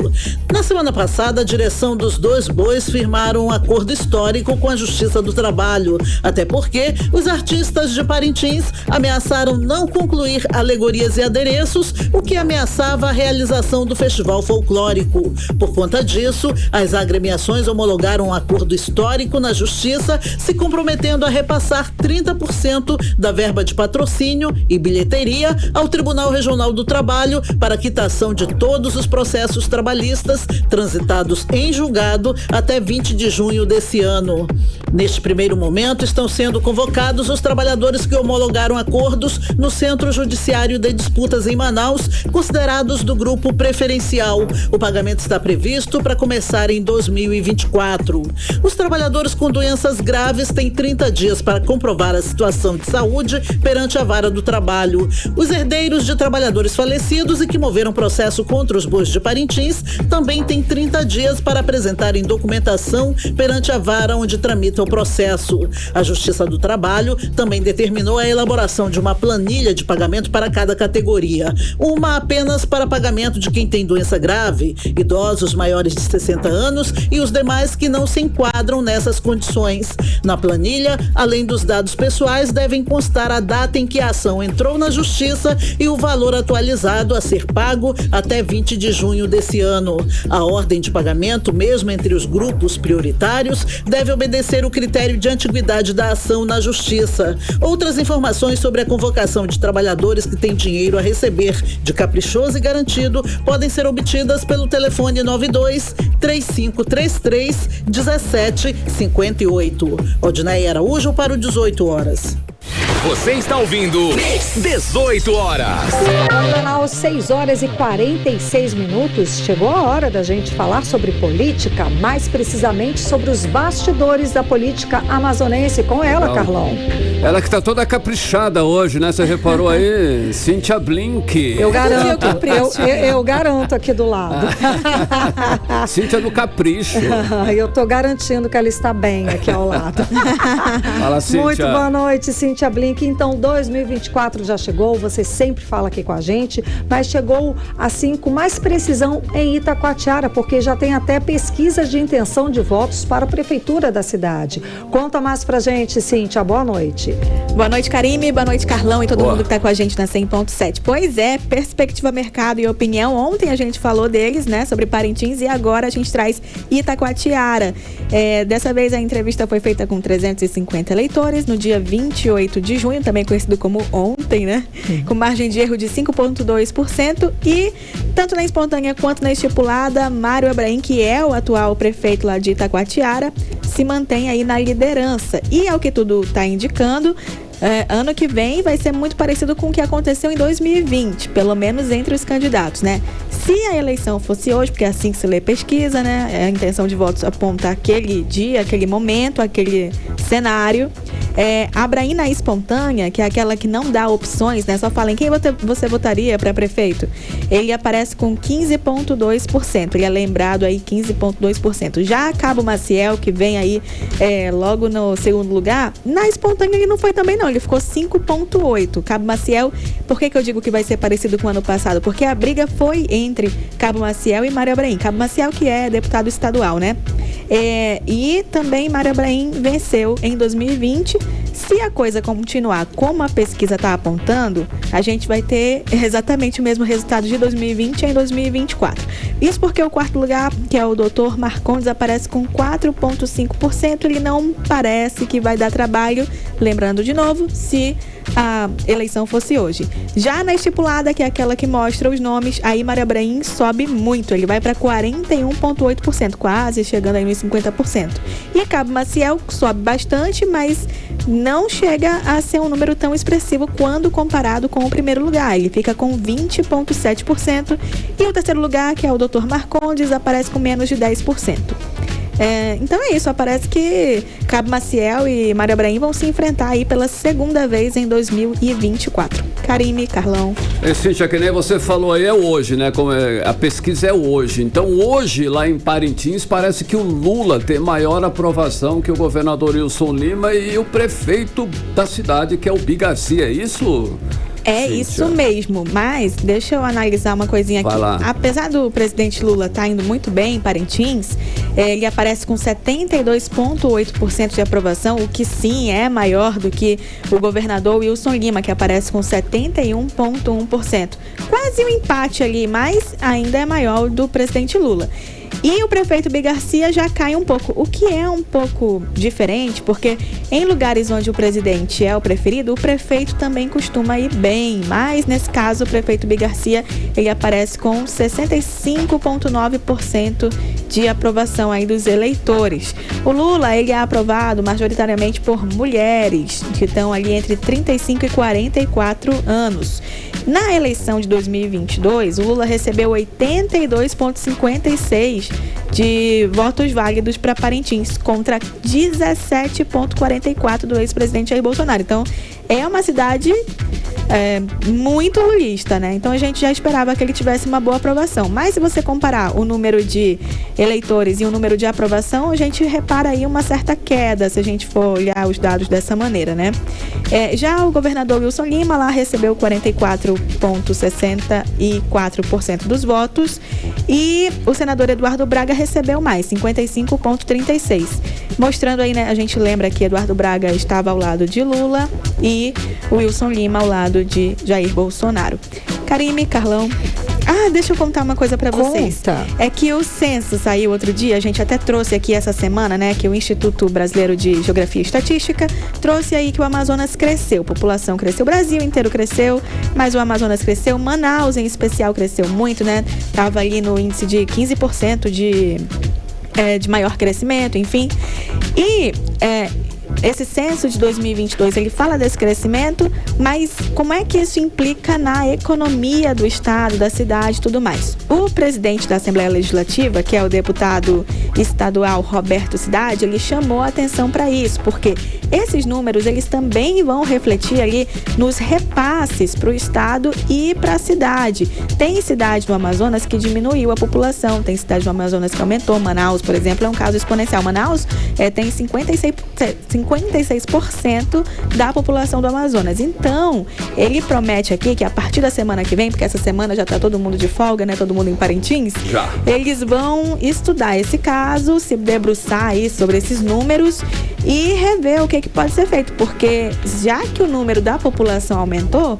Na semana passada, a direção dos dois bois firmaram um acordo histórico com a Justiça do Trabalho, até porque os artistas de Parintins ameaçaram não concluir alegorias e adereços, o que ameaçava a realização do festival folclórico. Por conta disso, as agremiações homologaram um acordo histórico na Justiça, se comprometendo a repassar 30% da verba de patrocínio e bilheteria ao Tribunal Regional do Trabalho para quitação de todos os processos trabalhistas transitados em julgado até 20 de junho desse ano. Neste primeiro momento, estão sendo convocados os trabalhadores que homologaram acordos no Centro Judiciário de Disputas em Manaus, considerados do grupo preferencial. O pagamento está previsto para começar em 2024. Os trabalhadores com doenças graves têm 30 dias para comprovar a situação de saúde perante a Vara do Trabalho. Os herdeiros de trabalhadores falecidos e que moveram processo contra os bois de Parintins também têm 30 dias para apresentarem documentação perante a vara onde tramita o processo. A Justiça do Trabalho também determinou a elaboração de uma planilha de pagamento para cada categoria. Uma apenas para pagamento de quem tem doença grave, idosos maiores de 60 anos e os demais que não se enquadram nessas condições. Na planilha, além dos dados pessoais, devem constar a data em que a ação entrou na Justiça e o valor atualizado a ser pago até 20 de junho desse ano. A ordem de pagamento, mesmo entre os grupos prioritários, deve obedecer o critério de antiguidade da ação na Justiça. Outras informações sobre a convocação de trabalhadores que têm dinheiro a receber de Caprichoso e Garantido podem ser obtidas pelo telefone 92-3533-1758. Odiné Araújo para o 18 horas. Você está ouvindo 18 horas. Aos 6h46. Chegou a hora da gente falar sobre política, mais precisamente sobre os bastidores da política amazonense. Com ela, Carlão. Ela que tá toda caprichada hoje, né? Você reparou aí? Cíntia Blink. Eu garanto, eu garanto aqui do lado. Cíntia no capricho. Eu tô garantindo que ela está bem aqui ao lado. Fala, Cíntia. Muito boa noite, Cíntia Blink. Então, 2024 já chegou, você sempre fala aqui com a gente, mas chegou assim com mais precisão em Itacoatiara, porque já tem até pesquisa de intenção de votos para a prefeitura da cidade. Conta mais pra gente, Cíntia. Boa noite. Boa noite, Karime. Boa noite, Carlão e todo mundo que tá com a gente na 100.7. Pois é, Perspectiva Mercado e Opinião. Ontem a gente falou deles, né, sobre Parintins, e agora a gente traz Itacoatiara. Dessa vez a entrevista foi feita com 350 eleitores no dia 28 de junho, também conhecido como ontem, né? Com margem de erro de 5,2%, e tanto na espontânea quanto na estipulada, Mário Abraim, que é o atual prefeito lá de Itacoatiara, se mantém aí na liderança. E ao que tudo está indicando, ano que vem vai ser muito parecido com o que aconteceu em 2020, pelo menos entre os candidatos, né? Se a eleição fosse hoje, porque é assim que se lê pesquisa, né? A intenção de votos aponta aquele dia, aquele momento, aquele cenário. A Abraína espontânea, que é aquela que não dá opções, né? Só fala em quem você votaria para prefeito. Ele aparece com 15,2%. Ele é lembrado aí 15,2%. Já Cabo Maciel, que vem aí logo no segundo lugar, na espontânea ele não foi também não. Ele ficou 5,8%. Cabo Maciel, por que eu digo que vai ser parecido com o ano passado? Porque a briga foi entre Cabo Maciel e Mário Abraim. Cabo Maciel, que é deputado estadual, né? E também Mário Abraim venceu em 2020. Se a coisa continuar como a pesquisa está apontando, a gente vai ter exatamente o mesmo resultado de 2020 em 2024. Isso porque o quarto lugar, que é o Dr. Marcondes, aparece com 4,5%. Ele não parece que vai dar trabalho, lembrando de novo, se a eleição fosse hoje. Já na estipulada, que é aquela que mostra os nomes, aí Mário Abraim sobe muito. Ele vai para 41,8%, quase chegando aí nos 50%. E Cabo Maciel sobe bastante, mas não chega a ser um número tão expressivo quando comparado com o primeiro lugar. Ele fica com 20,7%. E o terceiro lugar, que é o Dr. Marcondes, aparece com menos de 10%. Então é isso, parece que Cabo Maciel e Mário Abraim vão se enfrentar aí pela segunda vez em 2024. Karime, Carlão. Cíntia, que nem você falou aí, é hoje, né? A pesquisa é hoje. Então hoje, lá em Parintins, parece que o Lula tem maior aprovação que o governador Wilson Lima e o prefeito da cidade, que é o Bi Garcia. É isso? Cíntia. Isso mesmo, mas deixa eu analisar uma coisinha aqui. Apesar do presidente Lula estar indo muito bem em Parintins, ele aparece com 72,8% de aprovação, o que sim é maior do que o governador Wilson Lima, que aparece com 71,1%. Quase um empate ali, mas ainda é maior do presidente Lula. E o prefeito Bi Garcia já cai um pouco, o que é um pouco diferente, porque em lugares onde o presidente é o preferido, o prefeito também costuma ir bem, mas nesse caso o prefeito Bi Garcia, ele aparece com 65,9% de aprovação aí dos eleitores. O Lula, ele é aprovado majoritariamente por mulheres, que estão ali entre 35 e 44 anos. Na eleição de 2022, o Lula recebeu 82,56% de votos válidos para Parintins, contra 17,44% do ex-presidente Jair Bolsonaro. Então, é uma cidade muito lulista, né? Então a gente já esperava que ele tivesse uma boa aprovação. Mas se você comparar o número de eleitores e o número de aprovação, a gente repara aí uma certa queda, se a gente for olhar os dados dessa maneira, né? Já o governador Wilson Lima lá recebeu 44,64% dos votos e o senador Eduardo Braga recebeu mais, 55,36%. Mostrando aí, né? A gente lembra que Eduardo Braga estava ao lado de Lula e o Wilson Lima ao lado de Jair Bolsonaro. Karime, Carlão. Deixa eu contar uma coisa pra vocês. Conta. É que o censo saiu outro dia, a gente até trouxe aqui essa semana, né, que o Instituto Brasileiro de Geografia e Estatística trouxe aí que o Amazonas cresceu, a população cresceu, o Brasil inteiro cresceu, mas o Amazonas cresceu, Manaus em especial cresceu muito, né, tava ali no índice de 15% de maior crescimento, enfim. E esse censo de 2022, ele fala desse crescimento, mas como é que isso implica na economia do estado, da cidade e tudo mais? O presidente da Assembleia Legislativa, que é o deputado estadual Roberto Cidade, ele chamou a atenção para isso, porque esses números, eles também vão refletir ali nos repasses para o estado e para a cidade. Tem cidade do Amazonas que diminuiu a população, tem cidade do Amazonas que aumentou. Manaus, por exemplo, é um caso exponencial. Manaus tem 56% da população do Amazonas. Então, ele promete aqui que a partir da semana que vem, porque essa semana já está todo mundo de folga, né? Todo mundo em Parintins. Já. Eles vão estudar esse caso, se debruçar aí sobre esses números e rever o que pode ser feito. Porque já que o número da população aumentou,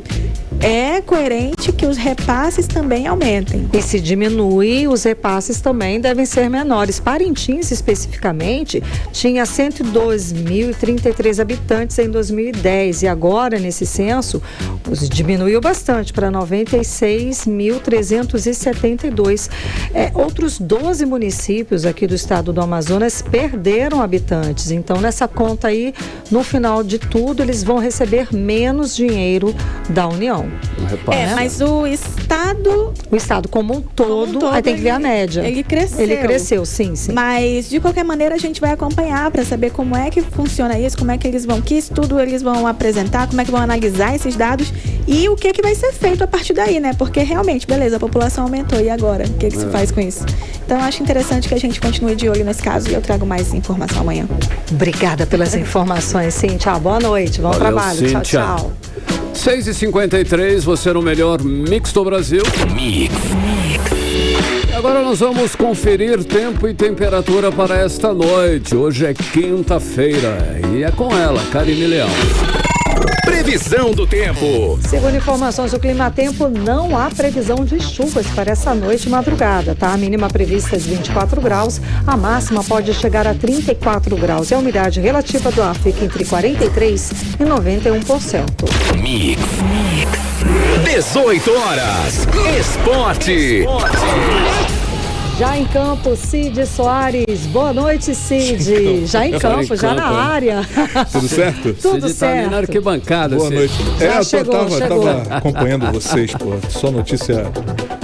é coerente que os repasses também aumentem. E se diminui, os repasses também devem ser menores. Parintins, especificamente, tinha 102.033 habitantes em 2010 e agora, nesse censo, diminuiu bastante para 96.372. Outros 12 municípios aqui do estado do Amazonas perderam habitantes. Então, essa conta aí, no final de tudo, eles vão receber menos dinheiro da União. Mas o Estado... O Estado como um todo, aí tem que ver a média. Ele cresceu. Ele cresceu, sim. Mas, de qualquer maneira, a gente vai acompanhar para saber como é que funciona isso, como é que eles vão, que estudo eles vão apresentar, como é que vão analisar esses dados e o que vai ser feito a partir daí, né? Porque realmente, beleza, a população aumentou, e agora? O que se faz com isso? Então, eu acho interessante que a gente continue de olho nesse caso e eu trago mais informação amanhã. Obrigada pelas informações, Cíntia. Boa noite, bom trabalho. Cíntia. Tchau. 6h53, você no melhor mix do Brasil. Agora nós vamos conferir tempo e temperatura para esta noite. Hoje é quinta-feira e é com ela, Karine Leão. Previsão do tempo. Segundo informações do Climatempo, não há previsão de chuvas para essa noite e madrugada, tá? A mínima prevista é de 24 graus, a máxima pode chegar a 34 graus e a umidade relativa do ar fica entre 43% e 91%. Mix. 18 horas. Esporte. Já em campo, Cid Soares. Boa noite, Cid. Já em campo, já na área. Tudo certo? Tudo Cid tá ali na arquibancada. Boa noite. Eu tava acompanhando vocês, pô. Só notícia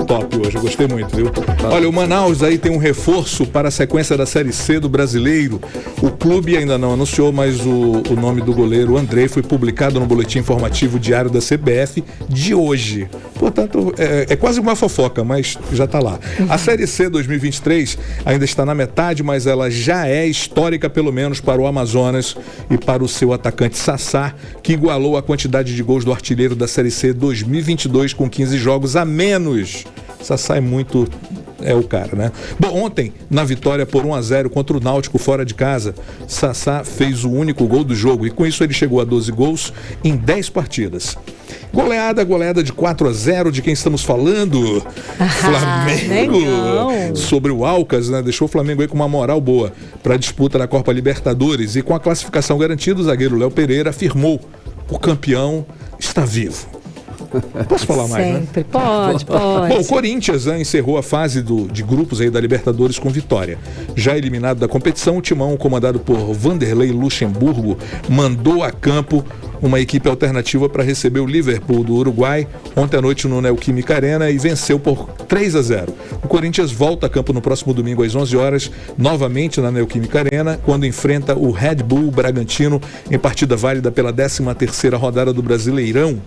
top hoje, eu gostei muito, viu? Olha, o Manaus aí tem um reforço para a sequência da Série C do Brasileiro. O clube ainda não anunciou, mas o nome do goleiro Andrei foi publicado no boletim informativo diário da CBF de hoje. Portanto, é quase uma fofoca, mas já tá lá. A Série C 2023 ainda está na metade, mas ela já é histórica, pelo menos para o Amazonas e para o seu atacante Sassá, que igualou a quantidade de gols do artilheiro da Série C 2022 com 15 jogos a menos. Sassá é o cara, né? Bom, ontem, na vitória por 1-0 contra o Náutico fora de casa, Sassá fez o único gol do jogo e com isso ele chegou a 12 gols em 10 partidas. Goleada de 4-0, de quem estamos falando? Flamengo. Sobre o Alcas, né? Deixou o Flamengo aí com uma moral boa para a disputa da Copa Libertadores e com a classificação garantida, o zagueiro Léo Pereira afirmou: o campeão está vivo. Posso falar mais, Sempre, né? Pode. Bom, o Corinthians de fase de grupos aí da Libertadores com vitória. Já eliminado da competição, o timão, comandado por Vanderlei Luxemburgo, mandou a campo uma equipe alternativa para receber o Liverpool do Uruguai ontem à noite no Neoquímica Arena e venceu por 3-0. O Corinthians volta a campo no próximo domingo às 11 horas, novamente na Neoquímica Arena, quando enfrenta o Red Bull Bragantino em partida válida pela 13ª rodada do Brasileirão.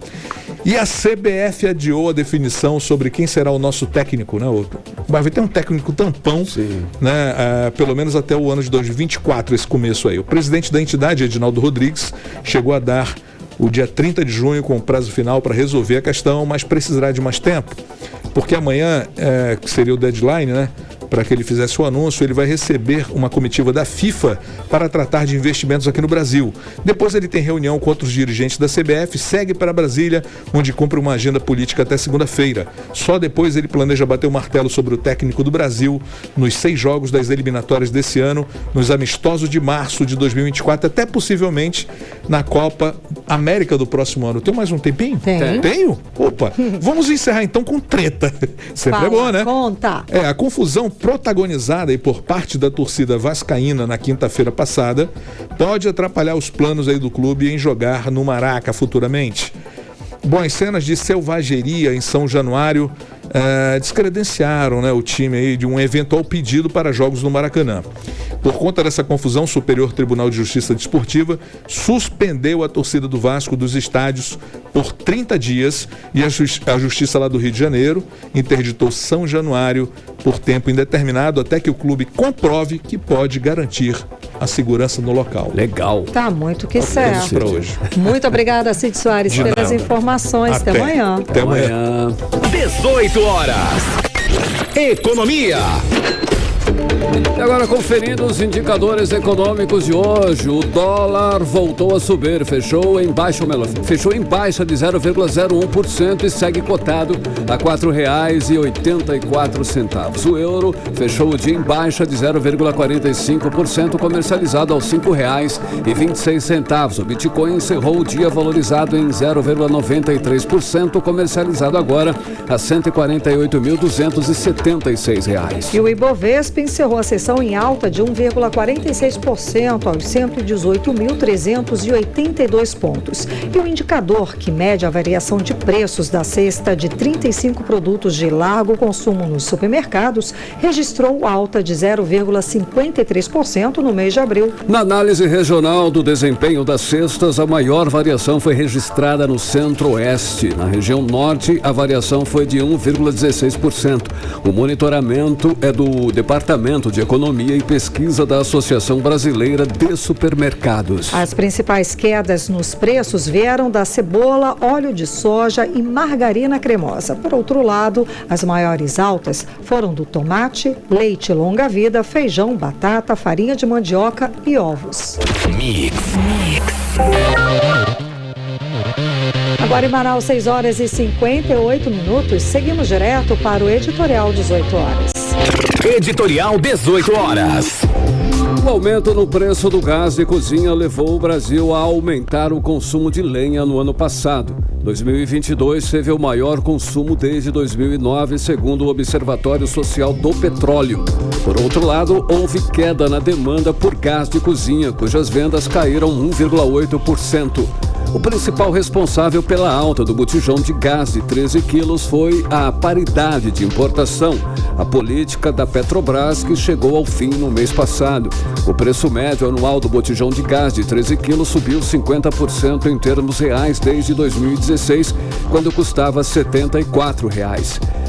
E a CBF adiou a definição sobre quem será o nosso técnico, né? Vai ter um técnico tampão, né? Pelo menos até o ano de 2024, esse começo aí. O presidente da entidade, Edinaldo Rodrigues, chegou a dar o dia 30 de junho como prazo final para resolver a questão, mas precisará de mais tempo, porque amanhã, que seria o deadline, né? Para que ele fizesse o anúncio, ele vai receber uma comitiva da FIFA para tratar de investimentos aqui no Brasil. Depois ele tem reunião com outros dirigentes da CBF, segue para Brasília, onde cumpre uma agenda política até segunda-feira. Só depois ele planeja bater o martelo sobre o técnico do Brasil nos 6 jogos das eliminatórias desse ano, nos amistosos de março de 2024, até possivelmente na Copa América do próximo ano. Tem mais um tempinho? Tenho? Opa! Vamos encerrar então com treta. Sempre é bom, né? Conta. A confusão protagonizada aí por parte da torcida vascaína na quinta-feira passada pode atrapalhar os planos aí do clube em jogar no Maraca futuramente. Bom, as cenas de selvageria em São Januário descredenciaram, né, o time aí de um eventual pedido para jogos no Maracanã. Por conta dessa confusão, o Superior Tribunal de Justiça Desportiva suspendeu a torcida do Vasco dos estádios por 30 dias e a Justiça lá do Rio de Janeiro interditou São Januário por tempo indeterminado até que o clube comprove que pode garantir a segurança no local. Legal. Tá muito que certo. Para hoje. Muito obrigada, Cid Soares, pelas informações. Até amanhã. Até amanhã. 18 horas. Economia. E agora conferindo os indicadores econômicos de hoje, o dólar voltou a subir, fechou em baixa de 0,01% e segue cotado a R$ 4,84. O euro fechou o dia em baixa de 0,45%, comercializado aos R$ 5,26. O Bitcoin encerrou o dia valorizado em 0,93%, comercializado agora a R$ 148.276. E o Ibovespa encerrou a sessão em alta de 1,46% aos 118.382 pontos. E o indicador que mede a variação de preços da cesta de 35 produtos de largo consumo nos supermercados registrou alta de 0,53% no mês de abril. Na análise regional do desempenho das cestas, a maior variação foi registrada no Centro-Oeste. Na região Norte, a variação foi de 1,16%. O monitoramento é do Departamento de Economia e Pesquisa da Associação Brasileira de Supermercados. As principais quedas nos preços vieram da cebola, óleo de soja e margarina cremosa. Por outro lado, as maiores altas foram do tomate, leite longa-vida, feijão, batata, farinha de mandioca e ovos. Mix. Agora em Manaus, 6h58. Seguimos direto para o Editorial 18 horas. Editorial 18 horas. O aumento no preço do gás de cozinha levou o Brasil a aumentar o consumo de lenha no ano passado. 2022 teve o maior consumo desde 2009, segundo o Observatório Social do Petróleo. Por outro lado, houve queda na demanda por gás de cozinha, cujas vendas caíram 1,8%. O principal responsável pela alta do botijão de gás de 13 quilos foi a paridade de importação, a política da Petrobras, que chegou ao fim no mês passado. O preço médio anual do botijão de gás de 13 quilos subiu 50% em termos reais desde 2016, quando custava R$ 74.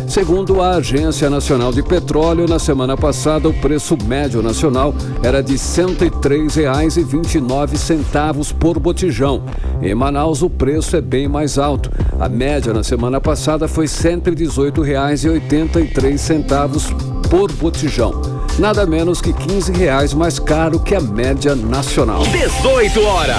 Segundo a Agência Nacional de Petróleo, na semana passada o preço médio nacional era de R$ 103,29 por botijão. Em Manaus, o preço é bem mais alto. A média na semana passada foi R$ 118,83 por botijão. Nada menos que R$ 15 mais caro que a média nacional. 18 horas.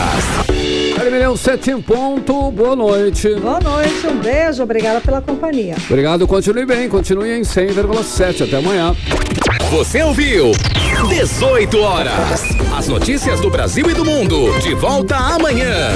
Carimilhão 7 em ponto, boa noite. Boa noite, um beijo, obrigada pela companhia. Obrigado, continue bem, continue em 100,7. Até amanhã. Você ouviu 18 horas. As notícias do Brasil e do mundo. De volta amanhã.